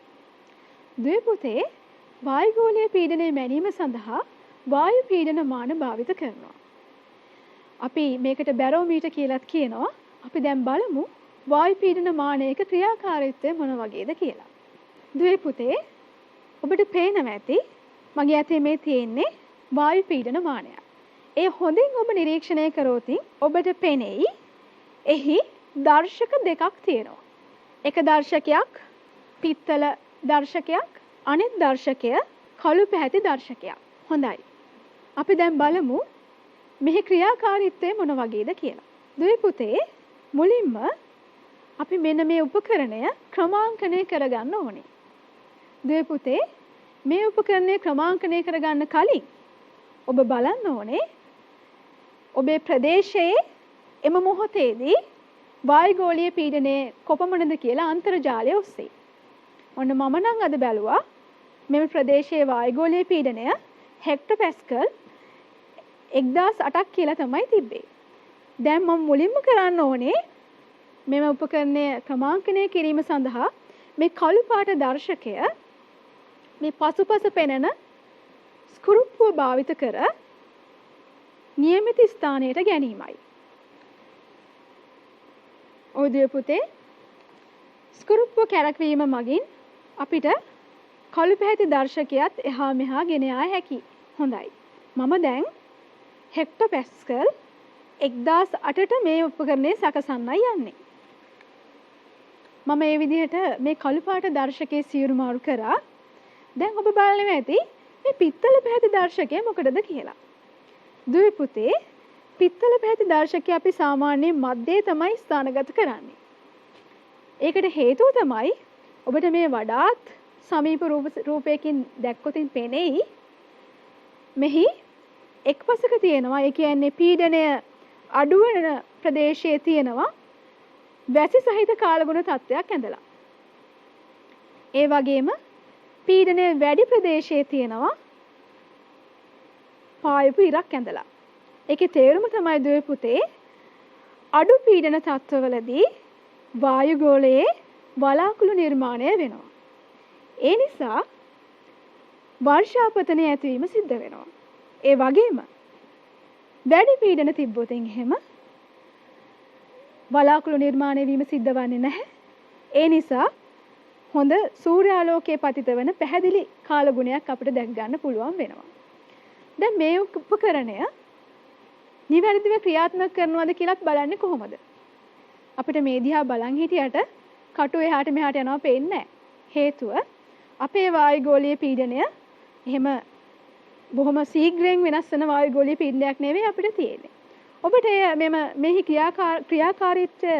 දුවේ පුතේ වායුගෝලීය පීඩනය මැනීම සඳහා වායු පීඩන මාන භාවිත කරනවා. අපි මේකට බැරෝමීටර් කියලාත් කියනවා. අපි දැන් බලමු වායු පීඩන මානයක ක්‍රියාකාරීත්වය මොන වගේද කියලා. දුවේ පුතේ ඔබට පේනවා ඇති මගේ අතේ මේ තියෙන්නේ වායු පීඩන මානයක්. ඒ හොඳින් ඔබ නිරීක්ෂණය කරොත් ඔබට පෙනෙයි එහි දර්ශක දෙකක් තියෙනවා. එක දර්ශකයක් පිත්තල දර්ශකයක්, අනෙක් දර්ශකය කළු පැහැති දර්ශකයක්. හොඳයි. අපි දැන් බලමු මෙහි ක්‍රියාකාරීත්වය මොන වගේද කියලා. දුවේ පුතේ මුලින්ම අපි මෙන්න මේ උපකරණය ක්‍රමාංකණය කරගන්න ඕනේ. දුවේ පුතේ මේ උපකරණය ක්‍රමාංකණය කරගන්න කලින් ඔබ බලන්න ඕනේ ඔබේ ප්‍රදේශයේ එම මොහොතේදී වායුගෝලීය පීඩනය කොපමණද කියලා අන්තර්ජාලය ඔස්සේ. ඔන්න මම නම් අද බැලුවා මෙම ප්‍රදේශයේ වායුගෝලීය පීඩනය හෙක්ටෝපැස්කල් 1008ක් කියලා තමයි තිබ්බේ. දැන් මම මුලින්ම කරන්න ඕනේ මෙම උපකරණය ක්‍රමාංකනය කිරීම සඳහා මේ කළු පාට දර්ශකය මේ පසුපස පෙනෙන ස්ක්‍රූප්පුව භාවිත කර නියමිත ස්ථානයට ගැනීමයි. ඔය පුතේ ස්ක්‍රූප්පුව කැරක්වීම මගින් අපිට කළු පැහැති දර්ශකයත් එහා මෙහා ගෙන යා හැකියි. හොඳයි. මම දැන් හෙක්ටෝපැස්කල් 1008ට මේ උපකරණය සකසන්නයි යන්නේ. මම මේ විදිහට මේ කළු පාට දර්ශකයේ සියුරු මාරු කරා. දැන් ඔබ බලන්න ඇති මේ පිත්තල පැහැති දර්ශකය මොකටද කියලා. දුවේ පුතේ පිත්තල පැහැති දර්ශකය අපි සාමාන්‍යයෙන් මැදේ තමයි ස්ථානගත කරන්නේ. ඒකට හේතුව තමයි ඔබට මේ වඩාත් සමීප රූපයකින් දැක්කොතින් පෙනෙයි මෙහි එක්පසක තියෙනවා. ඒ කියන්නේ පීඩනය අඩු වෙන ප්‍රදේශයේ තියෙනවා වැසි සහිත කාලගුණ තත්ත්වයක් ඇඳලා. ඒ වගේම පීඩනය වැඩි ප්‍රදේශයේ තියෙනවා පායපු ඉරක් ඇඳලා. ඒකේ තේරුම තමයි දුවේ පුතේ අඩු පීඩන තත්ත්වවලදී වායුගෝලයේ වලාකුළු නිර්මාණය වෙනවා. ඒ නිසා වර්ෂාපතනය ඇතිවීම සිද්ධ වෙනවා. ඒ වගේම වැඩි පීඩන තිබ්බොතින් එහෙම වලාකුළු නිර්මාණය වීම සිද්ධ වන්නේ නැහැ. ඒ නිසා හොඳ සූර්යාලෝකයේ පතිත වෙන පැහැදිලි කාලගුණයක් අපිට දැක් ගන්න පුළුවන් වෙනවා. දැන් මේ උපකරණය නිවැරදිව ක්‍රියාත්මක කරනවද කියලාත් බලන්නේ කොහොමද? අපිට මේ දිහා බලන් හිටියට කටු එහාට මෙහාට යනවා පේන්නේ නැහැ. හේතුව අපේ වායුගෝලීය පීඩනය එහෙම බොහොම ශීඝ්‍රයෙන් වෙනස් වෙන වායුගෝලීය පීඩනයක් නෙවෙයි අපිට තියෙන්නේ. ඔබට මෙහි ක්‍රියාකාරීත්වය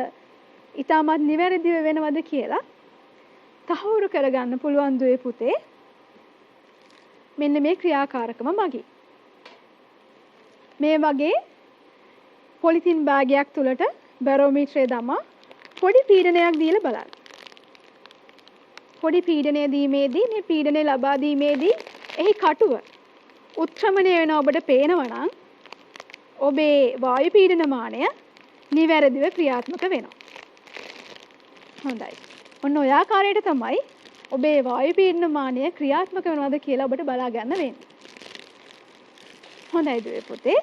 ඉතාමත් නිවැරදිව වෙනවද කියලා තහවුරු කරගන්න පුළුවන් දුවේ පුතේ මෙන්න මේ ක්‍රියාකාරකම මගින්. මේ වගේ පොලිතින් බෑගයක් තුලට බැරෝමීටරය දමා පොඩි පීඩනයක් දීලා බලන්න. පොඩි පීඩනය දීමේදී මේ පීඩනය ලබා දීමේදී එහි කටුව උත්ක්‍රමණය වෙන ඔබට පේනවා නම් ඔබේ වායු පීඩන මානය නිවැරදිව ක්‍රියාත්මක වෙනවා. හොඳයි. ඔන්න ඔය ආකාරයට තමයි ඔබේ වායු පීඩන මානය ක්‍රියාත්මක වෙනවද කියලා ඔබට බලා ගන්න වෙන්නේ. හොඳයි දුවේ පුතේ.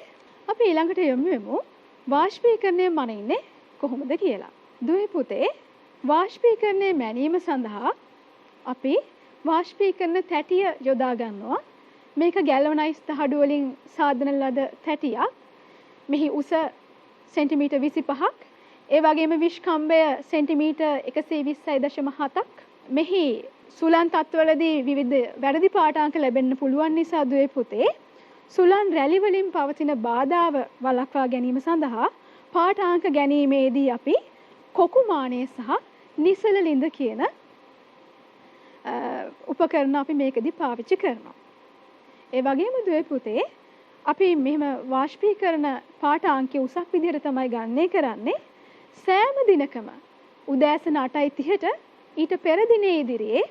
අපි ඊළඟට යමු වාෂ්පීකරණය මනින්නේ කොහොමද කියලා. දුවේ පුතේ වාෂ්පීකරණය මැනීම සඳහා අපි වාෂ්පීකරණ තැටිය යොදා ගන්නවා. මේක ගැලවනයිස් තහඩු වලින් සාදන ලද තැටියක්. මෙහි උස සෙන්ටිමීටර් 25ක්. ඒ වගේම විෂ්කම්භය සෙන්ටිමීටර් 120.7ක්. මෙහි සුලන් තත්වලදී විවිධ වැරදි පාඨාංක ලැබෙන්න පුළුවන් නිසා දුවේ පුතේ සුලන් රැලි වලින් පවතින බාධාව වළක්වා ගැනීම සඳහා පාඨාංක ගැනීමේදී අපි කොකුමානය සහ නිසල ලිඳ කියන උපකරණ අපි මේකදී පාවිච්චි කරනවා. ඒ වගේම දුවේ පුතේ අපි මෙහෙම වාෂ්පීකරණ පාඨාංකය උසක් විදිහට තමයි ගණනය කරන්නේ. සෑම දිනකම උදෑසන 8:30ට ඊට පෙර දිනේ ඉදිරියේ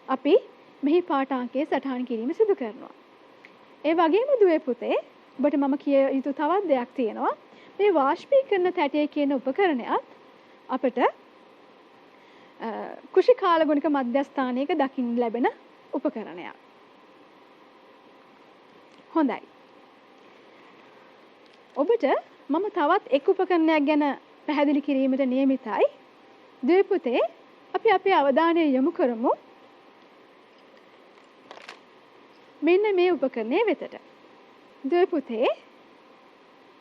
අපි මෙහි පාඨාංකයේ සටහන් කිරීම සිදු කරනවා. ඒ වගේම දුවේ පුතේ ඔබට මම කිය යුතු තවත් දෙයක් තියෙනවා. මේ වාෂ්පීකරණ තැටිය කියන උපකරණයත් අපිට කුෂි කාලගුණික මධ්‍යස්ථානයක දකින්න ලැබෙන උපකරණයක්. හොඳයි. ඔබට මම තවත් එක් උපකරණයක් ගැන පැහැදිලි කිරීමට නියමිතයි. දුවේ පුතේ අපි අපේ අවධානය යොමු කරමු මෙන්න මේ උපකරණය වෙතට. දුවේ පුතේ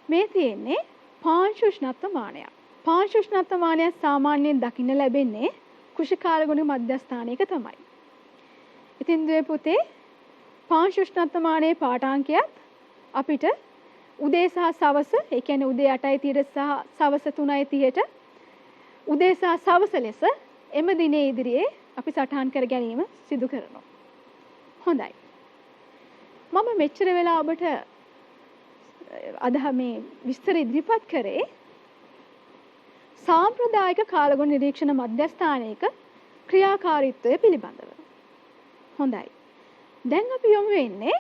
මේ තියෙන්නේ පාංශු උෂ්ණත්ව මානයක්. පාංශු උෂ්ණත්ව මානය සාමාන්‍යයෙන් දකින්න ලැබෙන්නේ කුෂි කාලගුණික මධ්‍යස්ථානයක තමයි. ඉතින් දුවේ පුතේ පාංශු උෂ්ණත්ව මානයේ පාඨාංකයත් අපිට උදේ සහ සවස, ඒ කියන්නේ උදේ 8:30 සහ සවස 3:30ට උදේ සහ සවස ලෙස එම දිනේ ඉදිරියේ අපි සටහන් කර ගැනීම සිදු කරනවා. හොඳයි. මම මෙච්චර වෙලා ඔබට මේ විස්තර ඉදිරිපත් කරේ සාම්ප්‍රදායික කාලගුණ නිරීක්ෂණ මධ්‍යස්ථානයක ක්‍රියාකාරීත්වය පිළිබඳව. හොඳයි. දැන් අපි යමු වෙන්නේ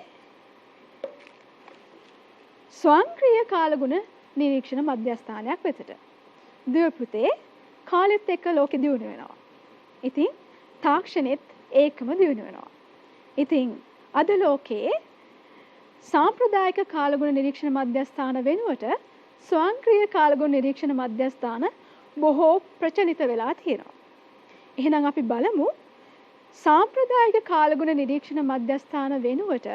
ස්වයංක්‍රීය කාලගුණ නිරීක්ෂණ මධ්‍යස්ථානයක් වෙතට. දුව පුතේ කාලෙත් එක්ක ලෝකෙ දියුණු වෙනවා. ඉතින් තාක්ෂණෙත් ඒකම දියුණු වෙනවා. ඉතින් අද ලෝකයේ සාම්ප්‍රදායික කාලගුණ නිරීක්ෂණ මධ්‍යස්ථාන වෙනුවට ස්වයංක්‍රීය කාලගුණ නිරීක්ෂණ මධ්‍යස්ථාන බොහෝ ප්‍රචලිත වෙලා තියෙනවා. එහෙනම් අපි බලමු සාම්ප්‍රදායික කාලගුණ නිරීක්ෂණ මධ්‍යස්ථාන වෙනුවට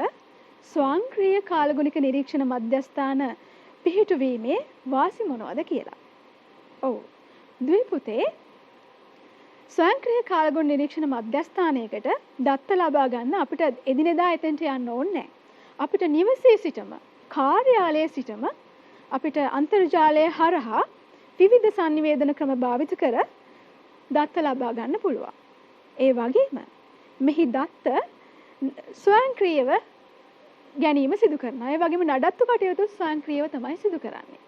ස්වයංක්‍රීය කාලගුණික නිරීක්ෂණ මධ්‍යස්ථාන පිහිටුවීමේ වාසි මොනවද කියලා. ඔව්. දුවේ පුතේ ස්වයංක්‍රීය කාලගුණ නිරීක්ෂණ මධ්‍යස්ථානයකට දත්ත ලබා ගන්න අපිට එදිනෙදා එතෙන්ට යන්න ඕනේ නැහැ. අපිට නිවසේ සිටම කාර්යාලයේ සිටම අපිට අන්තර්ජාලය හරහා විවිධ sannivedana ක්‍රම භාවිත කර දත්ත ලබා ගන්න පුළුවන්. ඒ වගේම මෙහි දත්ත ස්වයංක්‍රීයව ගැනීම සිදු කරනවා. ඒ වගේම නඩත්තු කටයුතු ස්වයංක්‍රීයව තමයි සිදු කරන්නේ.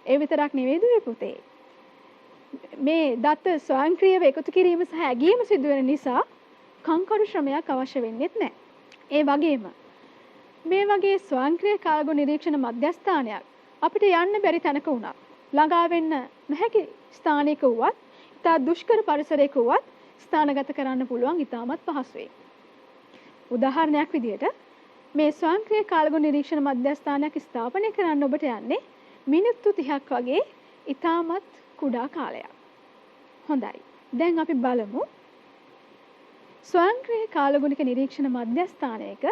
ඒ විතරක් නෙවෙයි දුවේ පුතේ. මේ දත්ත ස්වයංක්‍රීයව එකතු කිරීම සහ ඇගීම සිදු වෙන නිසා කංකරු ශ්‍රමයක් අවශ්‍ය වෙන්නේ නැහැ. ඒ වගේම මේ වගේ ස්වයංක්‍රීය කාලගුණ නිරීක්ෂණ මධ්‍යස්ථානයක් අපිට යන්න බැරි තැනක වුණා. ළඟා වෙන්න නොහැකි ස්ථානයක වුවත්, ඉතා දුෂ්කර පරිසරයක වුවත් ස්ථානගත කරන්න පුළුවන් ඉතාමත් පහසුවෙන්. උදාහරණයක් විදිහට මේ ස්වයංක්‍රීය කාලගුණ නිරීක්ෂණ මධ්‍යස්ථානයක් ස්ථාපනය කරන්න ඔබට යන්නේ මිනිත්තු 30ක් වගේ ඉතාමත් කුඩා කාලයක්. හොඳයි. දැන් අපි බලමු ස්වයංක්‍රීය කාලගුණික නිරීක්ෂණ මධ්‍යස්ථානයක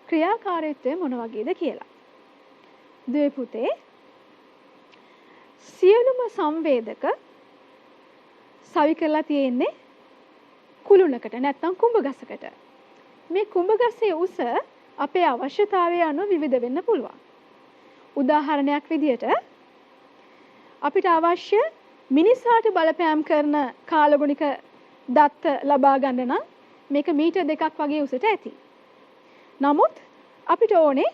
ක්‍රියාකාරීත්වය මොන වගේද කියලා. දුවේ පුතේ සියලුම සංවේදක සවි කරලා තියෙන්නේ කුළුණකට නැත්නම් කුඹ ගසකට. මේ කුඹ ගසේ උස අපේ අවශ්‍යතාවය අනුව විවිධ වෙන්න පුළුවන්. උදාහරණයක් විදිහට අපිට අවශ්‍ය මිනිසාට බලපෑම් කරන කාලගුණික දත්ත ලබා ගන්න නම් මේක මීටර් 2ක් වගේ උසට ඇති. නමුත් අපිට ඕනේ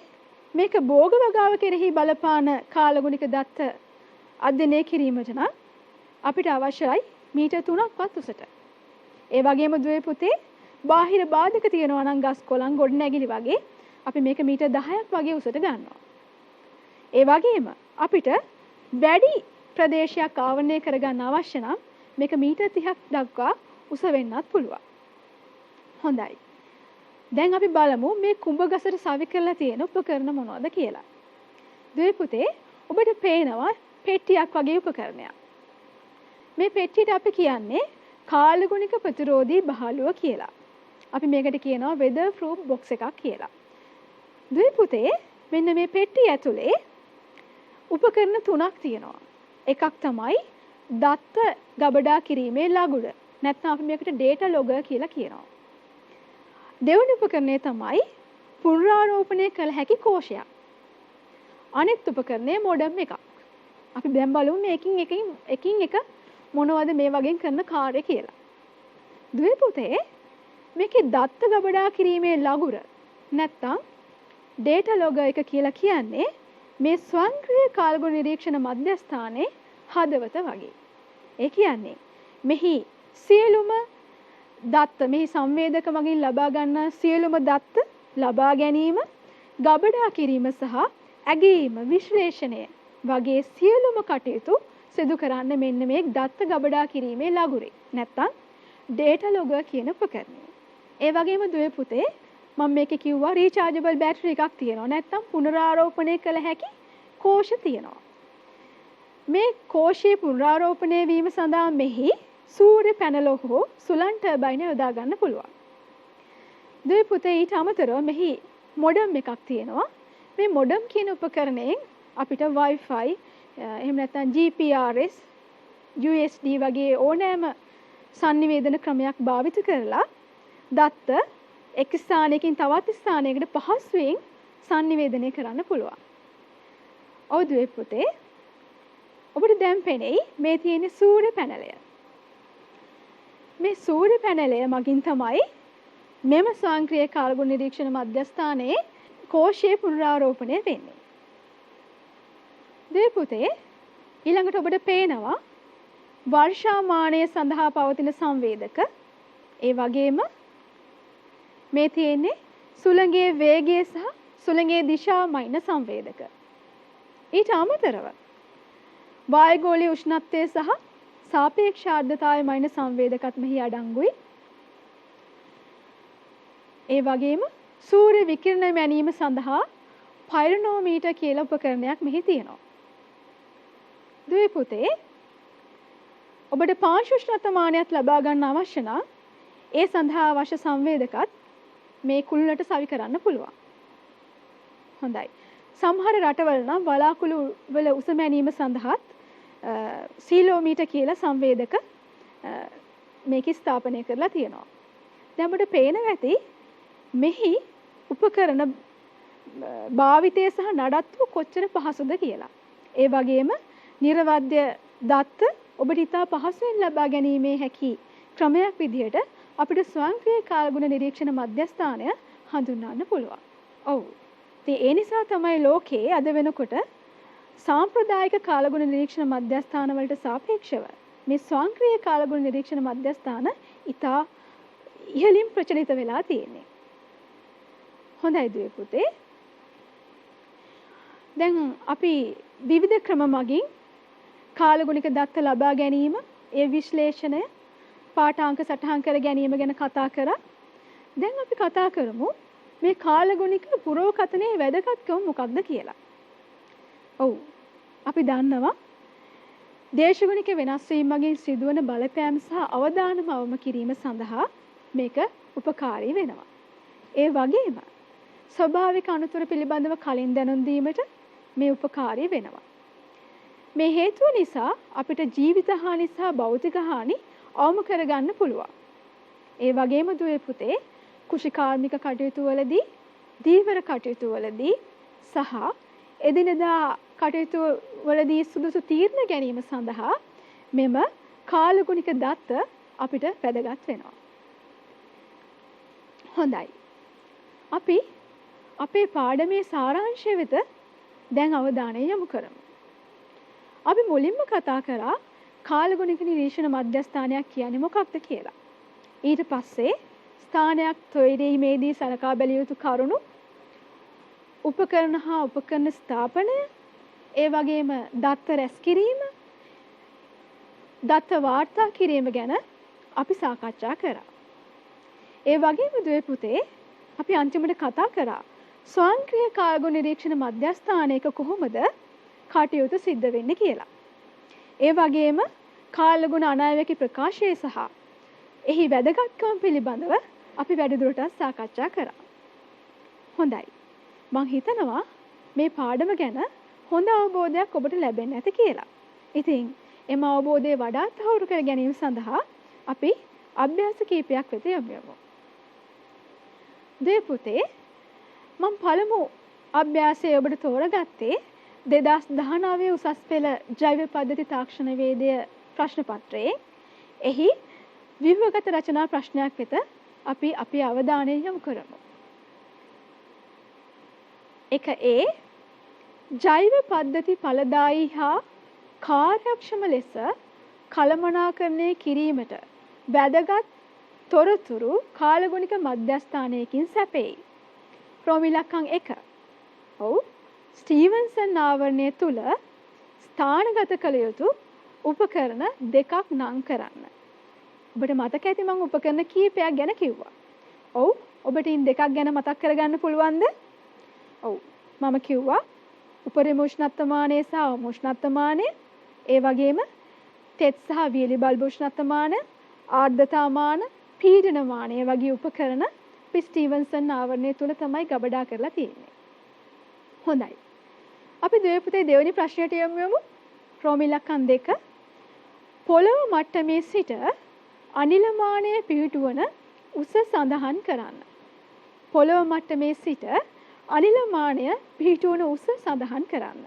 මේක භෝග වගාව කෙරෙහි බලපාන කාලගුණික දත්ත අධ්‍යයනය කිරීමට නම් අපිට අවශ්‍යයි මීටර් 3ක්වත් උසට. ඒ වගේම දුවේ පුතේ බාහිර බාධක තියෙනවා නම් ගස් කොළන් ගොඩනැගිලි වගේ අපි මේක මීටර් 10ක් වගේ උසට ගන්නවා. ඒ වගේම අපිට වැඩි ප්‍රදේශයක් ආවරණය කරගන්න අවශ්‍ය නම් මේක මීටර් 30ක් දක්වා උස වෙන්නත් පුළුවන්. හොඳයි. දැන් අපි බලමු මේ කුඹ ගසට සවි කරලා තියෙන උපකරණ මොනවද කියලා. දුවේ පුතේ ඔබට පේනවා පෙට්ටියක් වගේ උපකරණයක්. මේ පෙට්ටියට අපි කියන්නේ කාලගුණික ප්‍රතිරෝධී බහලුව කියලා. අපි මේකට කියනවා weather proof box එකක් කියලා. දුවේ පුතේ මෙන්න මේ පෙට්ටිය ඇතුලේ උපකරණ 3ක් තියෙනවා. එකක් තමයි දත්ත ගබඩා කිරීමේ ලගුඩ. නැත්නම් අපි මේකට data logger කියලා කියනවා. දෙවන උපකරණය තමයි පුනරාරෝපණය කළ හැකි කෝෂයක්. අනෙත් උපකරණය මොඩම් එකක්. අපි දැන් බලමු එකින් එක මොනවද මේ වගේ කරන කාර්ය කියලා. දුවේ පුතේ මේකේ දත්ත ගබඩා කිරීමේ ලගුර නැත්නම් data logger එක කියලා කියන්නේ මේ ස්වයංක්‍රීය කාලගුණ නිරීක්ෂණ මධ්‍යස්ථානයේ හදවත වගේ. ඒ කියන්නේ මෙහි සියලුම දත්ත මෙහි සංවේදක මගින් ලබා ගන්න සියලුම දත්ත ලබා ගැනීම, ගබඩා කිරීම සහ ඇගීම, විශ්ලේෂණය වගේ සියලුම කටයුතු සිදු කරන්න මෙන්න මේ දත්ත ගබඩා කිරීමේ ලගුරේ නැත්නම් data logger කියන උපකරණය. ඒ වගේම දුවේ පුතේ මම මේකේ කිව්වා රීචාර්ජබල් බැටරි එකක් තියෙනවා නැත්නම් පුනරාරෝපණය කළ හැකි කෝෂ තියෙනවා. මේ කෝෂයේ පුනරාරෝපණය වීම සඳහා මෙහි සූර්ය පැනල හෝ සුළං ටර්බයින යොදා ගන්න පුළුවන්. දුවේ පුතේ ඊට අමතරව මෙහි මොඩම් එකක් තියෙනවා. මේ මොඩම් කියන උපකරණයෙන් අපිට Wi-Fi එහෙම නැත්නම් GPRS, USD වගේ ඕනෑම sannivedana ක්‍රමයක් භාවිත කරලා දත්ත එක් ස්ථානයකින් තවත් ස්ථානයකට පහසුවෙන් sannivedanaya කරන්න පුළුවන්. ඔව් දුවේ පුතේ. ඔබට දැන් පෙනෙයි මේ තියෙන සූර්ය පැනලය. මේ සූර්ය පැනලය මගින් තමයි මෙම ස්වයංක්‍රීය කාලගුණ නිරීක්ෂණ මධ්‍යස්ථානයේ කෝෂයේ පුනරාරෝපණය වෙන්නේ. දුවේ පුතේ ඊළඟට ඔබට පේනවා වර්ෂාමානය සඳහා පවතින සංවේදක. ඒ වගේම මේ තියෙන්නේ සුළඟේ වේගය සහ සුළඟේ දිශා මයින සංවේදක. ඊට අමතරව වායුගෝලීය උෂ්ණත්වය සහ සාපේක්ෂ ආර්ද්‍රතාවය මයින සංවේදකත් මෙහි අඩංගුයි. ඒ වගේම සූර්ය විකිරණ මැනීම සඳහා පයිරනෝමීටර් කියලා උපකරණයක් මෙහි තියෙනවා. දුවේ පුතේ ඔබට පාංශුෂ්ණත්වමානයක් ලබා ගන්න අවශ්‍ය නම් ඒ සඳහා අවශ්‍ය සංවේදකත් මේ කුළුණට සවි කරන්න පුළුවන්. හොඳයි. සමහර රටවල නම් වලාකුළු වල උස මැනීම සඳහාත් සීලෝමීටර් කියලා සංවේදක මේක ස්ථාපනය කරලා තියෙනවා. දැන් ඔබට පේනවා ඇති මෙහි උපකරණ භාවිතය සහ නඩත්තුව කොච්චර පහසුද කියලා. ඒ වගේම නිර්වද්‍ය දත්ත ඔබට ඉතා පහසුවෙන් ලබා ගැනීමේ හැකි ක්‍රමයක් විදිහට අපිට ස්වයංක්‍රීය කාලගුණ නිරීක්ෂණ මධ්‍යස්ථානය හඳුන්වන්න පුළුවන්. ඔව්. ඉතින් ඒ නිසා තමයි ලෝකයේ අද වෙනකොට සාම්ප්‍රදායික කාලගුණ නිරීක්ෂණ මධ්‍යස්ථාන වලට සාපේක්ෂව මේ ස්වයංක්‍රීය කාලගුණ නිරීක්ෂණ මධ්‍යස්ථාන ඉතා ඉහළින් ප්‍රචලිත වෙලා තියෙන්නේ. හොඳයි දුවේ පුතේ. දැන් අපි විවිධ ක්‍රම මගින් කාලගුණික දත්ත ලබා ගැනීම, ඒ විශ්ලේෂණය, පාඨාංක සටහන් කර ගැනීම ගැන කතා කරා. දැන් අපි කතා කරමු මේ කාලගුණික පුරෝකථනයේ වැදගත්කම මොකක්ද කියලා. ඔව්. අපි දන්නවා දේශගුණික වෙනස් වීම මගින් සිදුවන බලපෑම් සහ අවදානම අවම කිරීම සඳහා මේක උපකාරී වෙනවා. ඒ වගේම ස්වභාවික අනුතුරු පිළිබඳව කලින් දැනුම් දීමට මේ උපකාරී වෙනවා. මේ හේතුව නිසා අපිට ජීවිත හානි සහ භෞතික හානි අවම කරගන්න පුළුවන්. ඒ වගේම දුවේ පුතේ කුෂිකාර්මික කටයුතු වලදී, දීවර කටයුතු වලදී සහ එදිනෙදා කටයුතු වලදී සුදුසු තීරණ ගැනීම සඳහා මෙම කාලගුණික දත්ත අපිට වැදගත් වෙනවා. හොඳයි. අපි අපේ පාඩමේ සාරාංශය වෙත දැන් අවධානය යොමු කරමු. අපි මුලින්ම කතා කරා කාලගුණික නිරීක්ෂණ මධ්‍යස්ථානයක් කියන්නේ මොකක්ද කියලා. ඊට පස්සේ ස්ථානයක් තොයිරීමේදී සලකා බැලිය යුතු කරුණු, උපකරණ හා උපකරණ ස්ථාපනය, ඒ වගේම දත්ත රැස් කිරීම, දත්ත වාර්තා කිරීම ගැන අපි සාකච්ඡා කරා. ඒ වගේම දුවේ පුතේ අපි අන්තිමට කතා කරා ස්වයංක්‍රීය කාලගුණ නිරීක්ෂණ මධ්‍යස්ථානයක කොහොමද කටයුතු සිද්ධ වෙන්නේ කියලා. ඒ වගේම කාලගුණ අනාවැකි ප්‍රකාශය සහ එහි වැදගත්කම් පිළිබඳව අපි වැඩිදුරටත් සාකච්ඡා කරා. හොඳයි. මම හිතනවා මේ පාඩම ගැන හොඳ අවබෝධයක් ඔබට ලැබෙන්න ඇති කියලා. ඉතින් එම අවබෝධය වඩාත් තහවුරු කර ගැනීම සඳහා අපි අභ්‍යාස කීපයක් වෙත යමු. දුවේ පුතේ මම පළමු අභ්‍යාසය ඔබට තෝරගත්තේ 2019 උසස් පෙළ ජෛව පද්ධති තාක්ෂණ වේදය ප්‍රශ්න පත්‍රයේ එහි විභවගත රචනා ප්‍රශ්නයක් වෙත අපි අවධානය යොමු කරමු. 1A ජෛව පද්ධති ඵලදායී හා කාර්යක්ෂම ලෙස කළමනාකරණය කිරීමට වැදගත් තොරතුරු කාලගුණික මධ්‍යස්ථානයකින් සැපෙයි. ක්‍රම ඉලක්කම් 1. ඔව්. ස්ටීවන්සන් ආවරණය තුල ස්ථානගත කළ යුතු උපකරණ දෙකක් නම් කරන්න. ඔබට මතක ඇති මම උපකරණ කීපයක් ගැන කිව්වා. ඔව්. ඔබට ඉන් දෙකක් ගැන මතක් කරගන්න පුළුවන්ද? ඔව්. මම කිව්වා උපරිම උෂ්ණත්වමානය සහ අවම උෂ්ණත්වමානය, ඒ වගේම තෙත් සහ වියලි බල්බ උෂ්ණත්වමාන, ආර්ද්‍රතාමාන, පීඩනමානය වගේ උපකරණ ස්ටීවන්සන් ආවරණය තුල තමයි ගබඩා කරලා තියෙන්නේ. හොඳයි. අපි දුවේ පුතේ දෙවෙනි ප්‍රශ්නයට යමු. ක්‍රම ඉලක්කම් 2. පොළොව මට්ටමේ සිට අනිලමානයේ පිහිටුවන උස සඳහන් කරන්න. පොළොව මට්ටමේ සිට අනිල මානය පිහිටුවන උස සඳහන් කරන්න.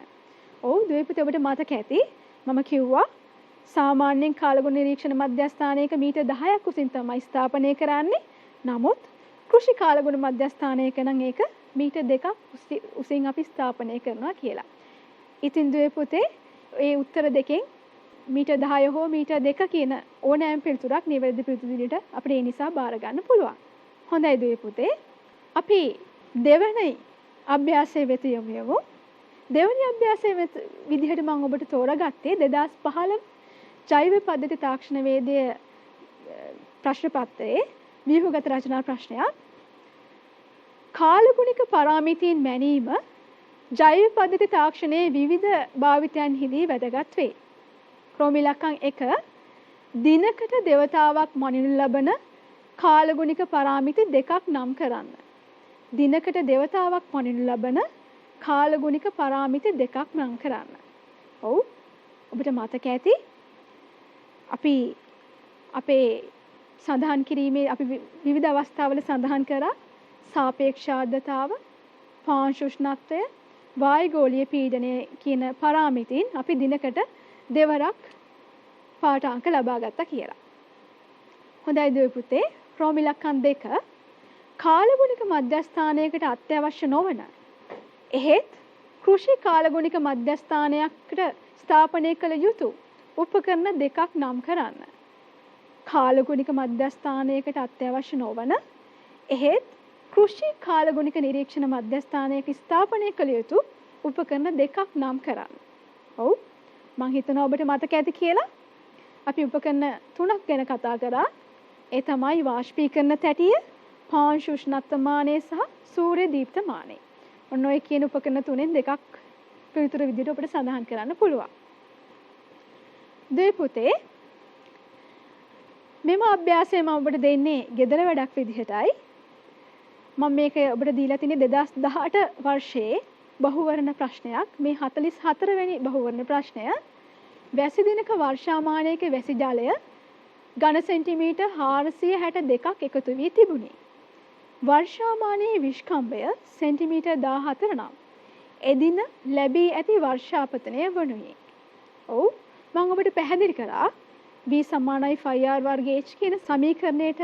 ඔව් දුවේ පුතේ ඔබට මතක ඇති මම කිව්වා සාමාන්‍යයෙන් කාලගුණ නිරීක්ෂණ මධ්‍යස්ථානයක මීටර් 10ක් උසින් තමයි ස්ථාපනය කරන්නේ. නමුත් කෘෂි කාලගුණ මධ්‍යස්ථානයක නම් ඒක මීටර් 2ක් උසින් අපි ස්ථාපනය කරනවා කියලා. ඉතින් දුවේ පුතේ ඒ උත්තර දෙකෙන් මීටර් 10 හෝ මීටර් 2 කියන ඕනෑම පිළිතුරක් නිවැරදි පිළිතුරු විදිහට අපිට ඒ නිසා බාර ගන්න පුළුවන්. හොඳයි දුවේ පුතේ. අපි දෙවැනි අභ්‍යාසයේ වෙත යමු. දෙවැනි අභ්‍යාසයේ විදිහට මම ඔබට තෝරාගත්තේ 2015 ජෛව පද්ධති තාක්ෂණ වේදයේ ප්‍රශ්න පත්‍රයේ ව්‍යුහගත රචනා ප්‍රශ්නයක්. කාලගුණික පරාමිතීන් මැනීම ජෛව පද්ධති තාක්ෂණයේ විවිධ භාවිතයන්හිදී වැදගත් වේ. ක්‍රම ඉලක්කම් 1 දිනකට දෙවතාවක් මනිනු ලබන කාලගුණික පරාමිති දෙකක් නම් කරන්න. දිනකට දෙවතාවක් මනිනු ලබන කාලගුණික පරාමිති දෙකක් නම් කරන්න. ඔව් ඔබට මතක ඇති අපි අපේ සඳහන් කිරීමේ අපි විවිධ අවස්ථාවල සඳහන් කරා සාපේක්ෂ ආර්ද්‍රතාව, පාංශු උෂ්ණත්වය, වායුගෝලීය පීඩනය කියන පරාමිතීන් අපි දිනකට දෙවරක් පාඨාංක ලබා ගත්තා කියලා. හොඳයි දුවේ පුතේ. ක්‍රම ඉලක්කම් 2 කාලගුණික මධ්‍යස්ථානයකට අත්‍යවශ්‍ය නොවන එහෙත් කෘෂි කාලගුණික මධ්‍යස්ථානයකට ස්ථාපනය කළ යුතු උපකරණ දෙකක් නම් කරන්න. කාලගුණික මධ්‍යස්ථානයකට අත්‍යවශ්‍ය නොවන එහෙත් කෘෂි කාලගුණික නිරීක්ෂණ මධ්‍යස්ථානයක ස්ථාපනය කළ යුතු උපකරණ දෙකක් නම් කරන්න. ඔව් මම හිතනවා ඔබට මතක ඇති කියලා. අපි උපකරණ 3ක් ගැන කතා කරා. ඒ තමයි වාෂ්පීකරණ තැටිය, පාංශු උෂ්ණත්වමානය සහ සූර්ය දීප්තමානය. ඔන්න ඔය කියන උපකරණ තුනෙන් දෙකක් පිළිතුරු විදිහට ඔබට සඳහන් කරන්න පුළුවන්. දුවේ පුතේ මෙම අභ්‍යාසය මම ඔබට දෙන්නේ ගෙදර වැඩක් විදිහටයි. මම මේක ඔබට දීලා තියෙන්නේ 2018 වර්ෂයේ බහුවර්ණ ප්‍රශ්නයක්. මේ 44 වෙනි බහුවර්ණ ප්‍රශ්නය වැසි දිනක වර්ෂාමානයක වැසි ජලය ඝන සෙන්ටිමීටර් 462ක් එකතු වී තිබුණි. වර්ෂාමානයේ විශ්කම්භය සෙන්ටිමීටර් 14 නම් එදින ලැබී ඇති වර්ෂාපතනය වනුයේ. ඔව් මම ඔබට පැහැදිලි කරා B සමානයි ϕr වර්ග h කියන සමීකරණයට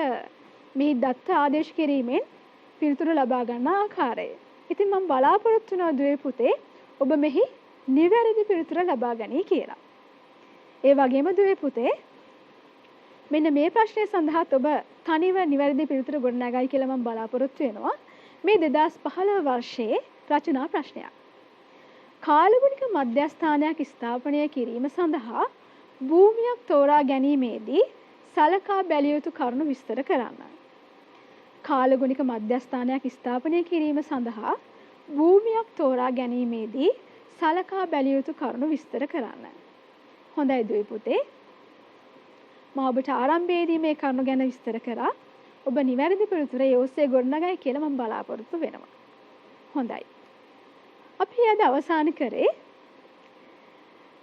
මේ දත්ත ආදේශ කිරීමෙන් පිළිතුරු ලබා ගන්න ආකාරය. ඉතින් මම බලාපොරොත්තු වෙනවා දුවේ පුතේ ඔබ මෙහි නිවැරදි පිළිතුර ලබා ගනී කියලා. ඒ වගේම දුවේ පුතේ මෙන්න මේ ප්‍රශ්නය සඳහාත් ඔබ තනිව නිවැරදි පිළිතුර ගොඩනගයි කියලා මම බලාපොරොත්තු වෙනවා. මේ 2015 වර්ෂයේ රචනා ප්‍රශ්නයක්. කාලගුණික මධ්‍යස්ථානයක් ස්ථාපනය කිරීම සඳහා භූමියක් තෝරා ගැනීමේදී සලකා බැලිය යුතු කරුණු විස්තර කරන්න. කාලගුණික මධ්‍යස්ථානයක් ස්ථාපනය කිරීම සඳහා භූමියක් තෝරා ගැනීමේදී සලකා බැලිය යුතු කරුණු විස්තර කරන්න. හොඳයි දුවේ පුතේ. මම ඔබට ආරම්භයේදී මේ කරුණු ගැන විස්තර කරා. ඔබ නිවැරදි පිළිතුර ඒ ඔස්සේ ගොඩනගයි කියලා මම බලාපොරොත්තු වෙනවා. හොඳයි. අපි අද අවසන් කරේ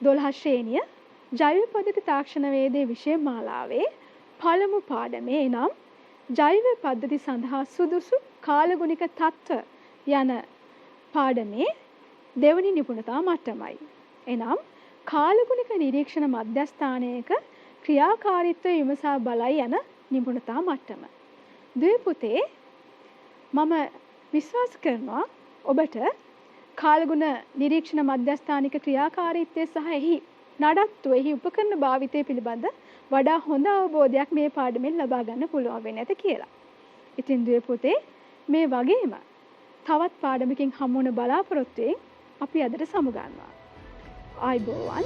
12 ශ්‍රේණිය ජෛව පද්ධති තාක්ෂණ වේදයේ විෂය මාලාවේ පළමු පාඩමේ නම් ජෛව පද්ධති සඳහා සුදුසු කාලගුණික තත්ත්ව යන පාඩමේ දෙවනි නිපුණතා මට්ටමයි. එනම් කාලගුණික නිරීක්ෂණ මධ්‍යස්ථානයක ක්‍රියාකාරීත්වය විමසා බලයි යන නිපුණතා මට්ටම. දුවේ පුතේ මම විශ්වාස කරනවා ඔබට කාලගුණ නිරීක්ෂණ මධ්‍යස්ථානික ක්‍රියාකාරීත්වය සහ එහි නඩත්තු එහි උපකරණ භාවිතය පිළිබඳ වඩා හොඳ අවබෝධයක් මේ පාඩමෙන් ලබා ගන්න පුළුවන් වෙන්නේ නැත කියලා. ඉතින් දුවේ පුතේ මේ වගේම තවත් පාඩමකින් හමු වන බලාපොරොත්තුෙන් අපි අදට සමුගන්නවා. ආයුබෝවන්.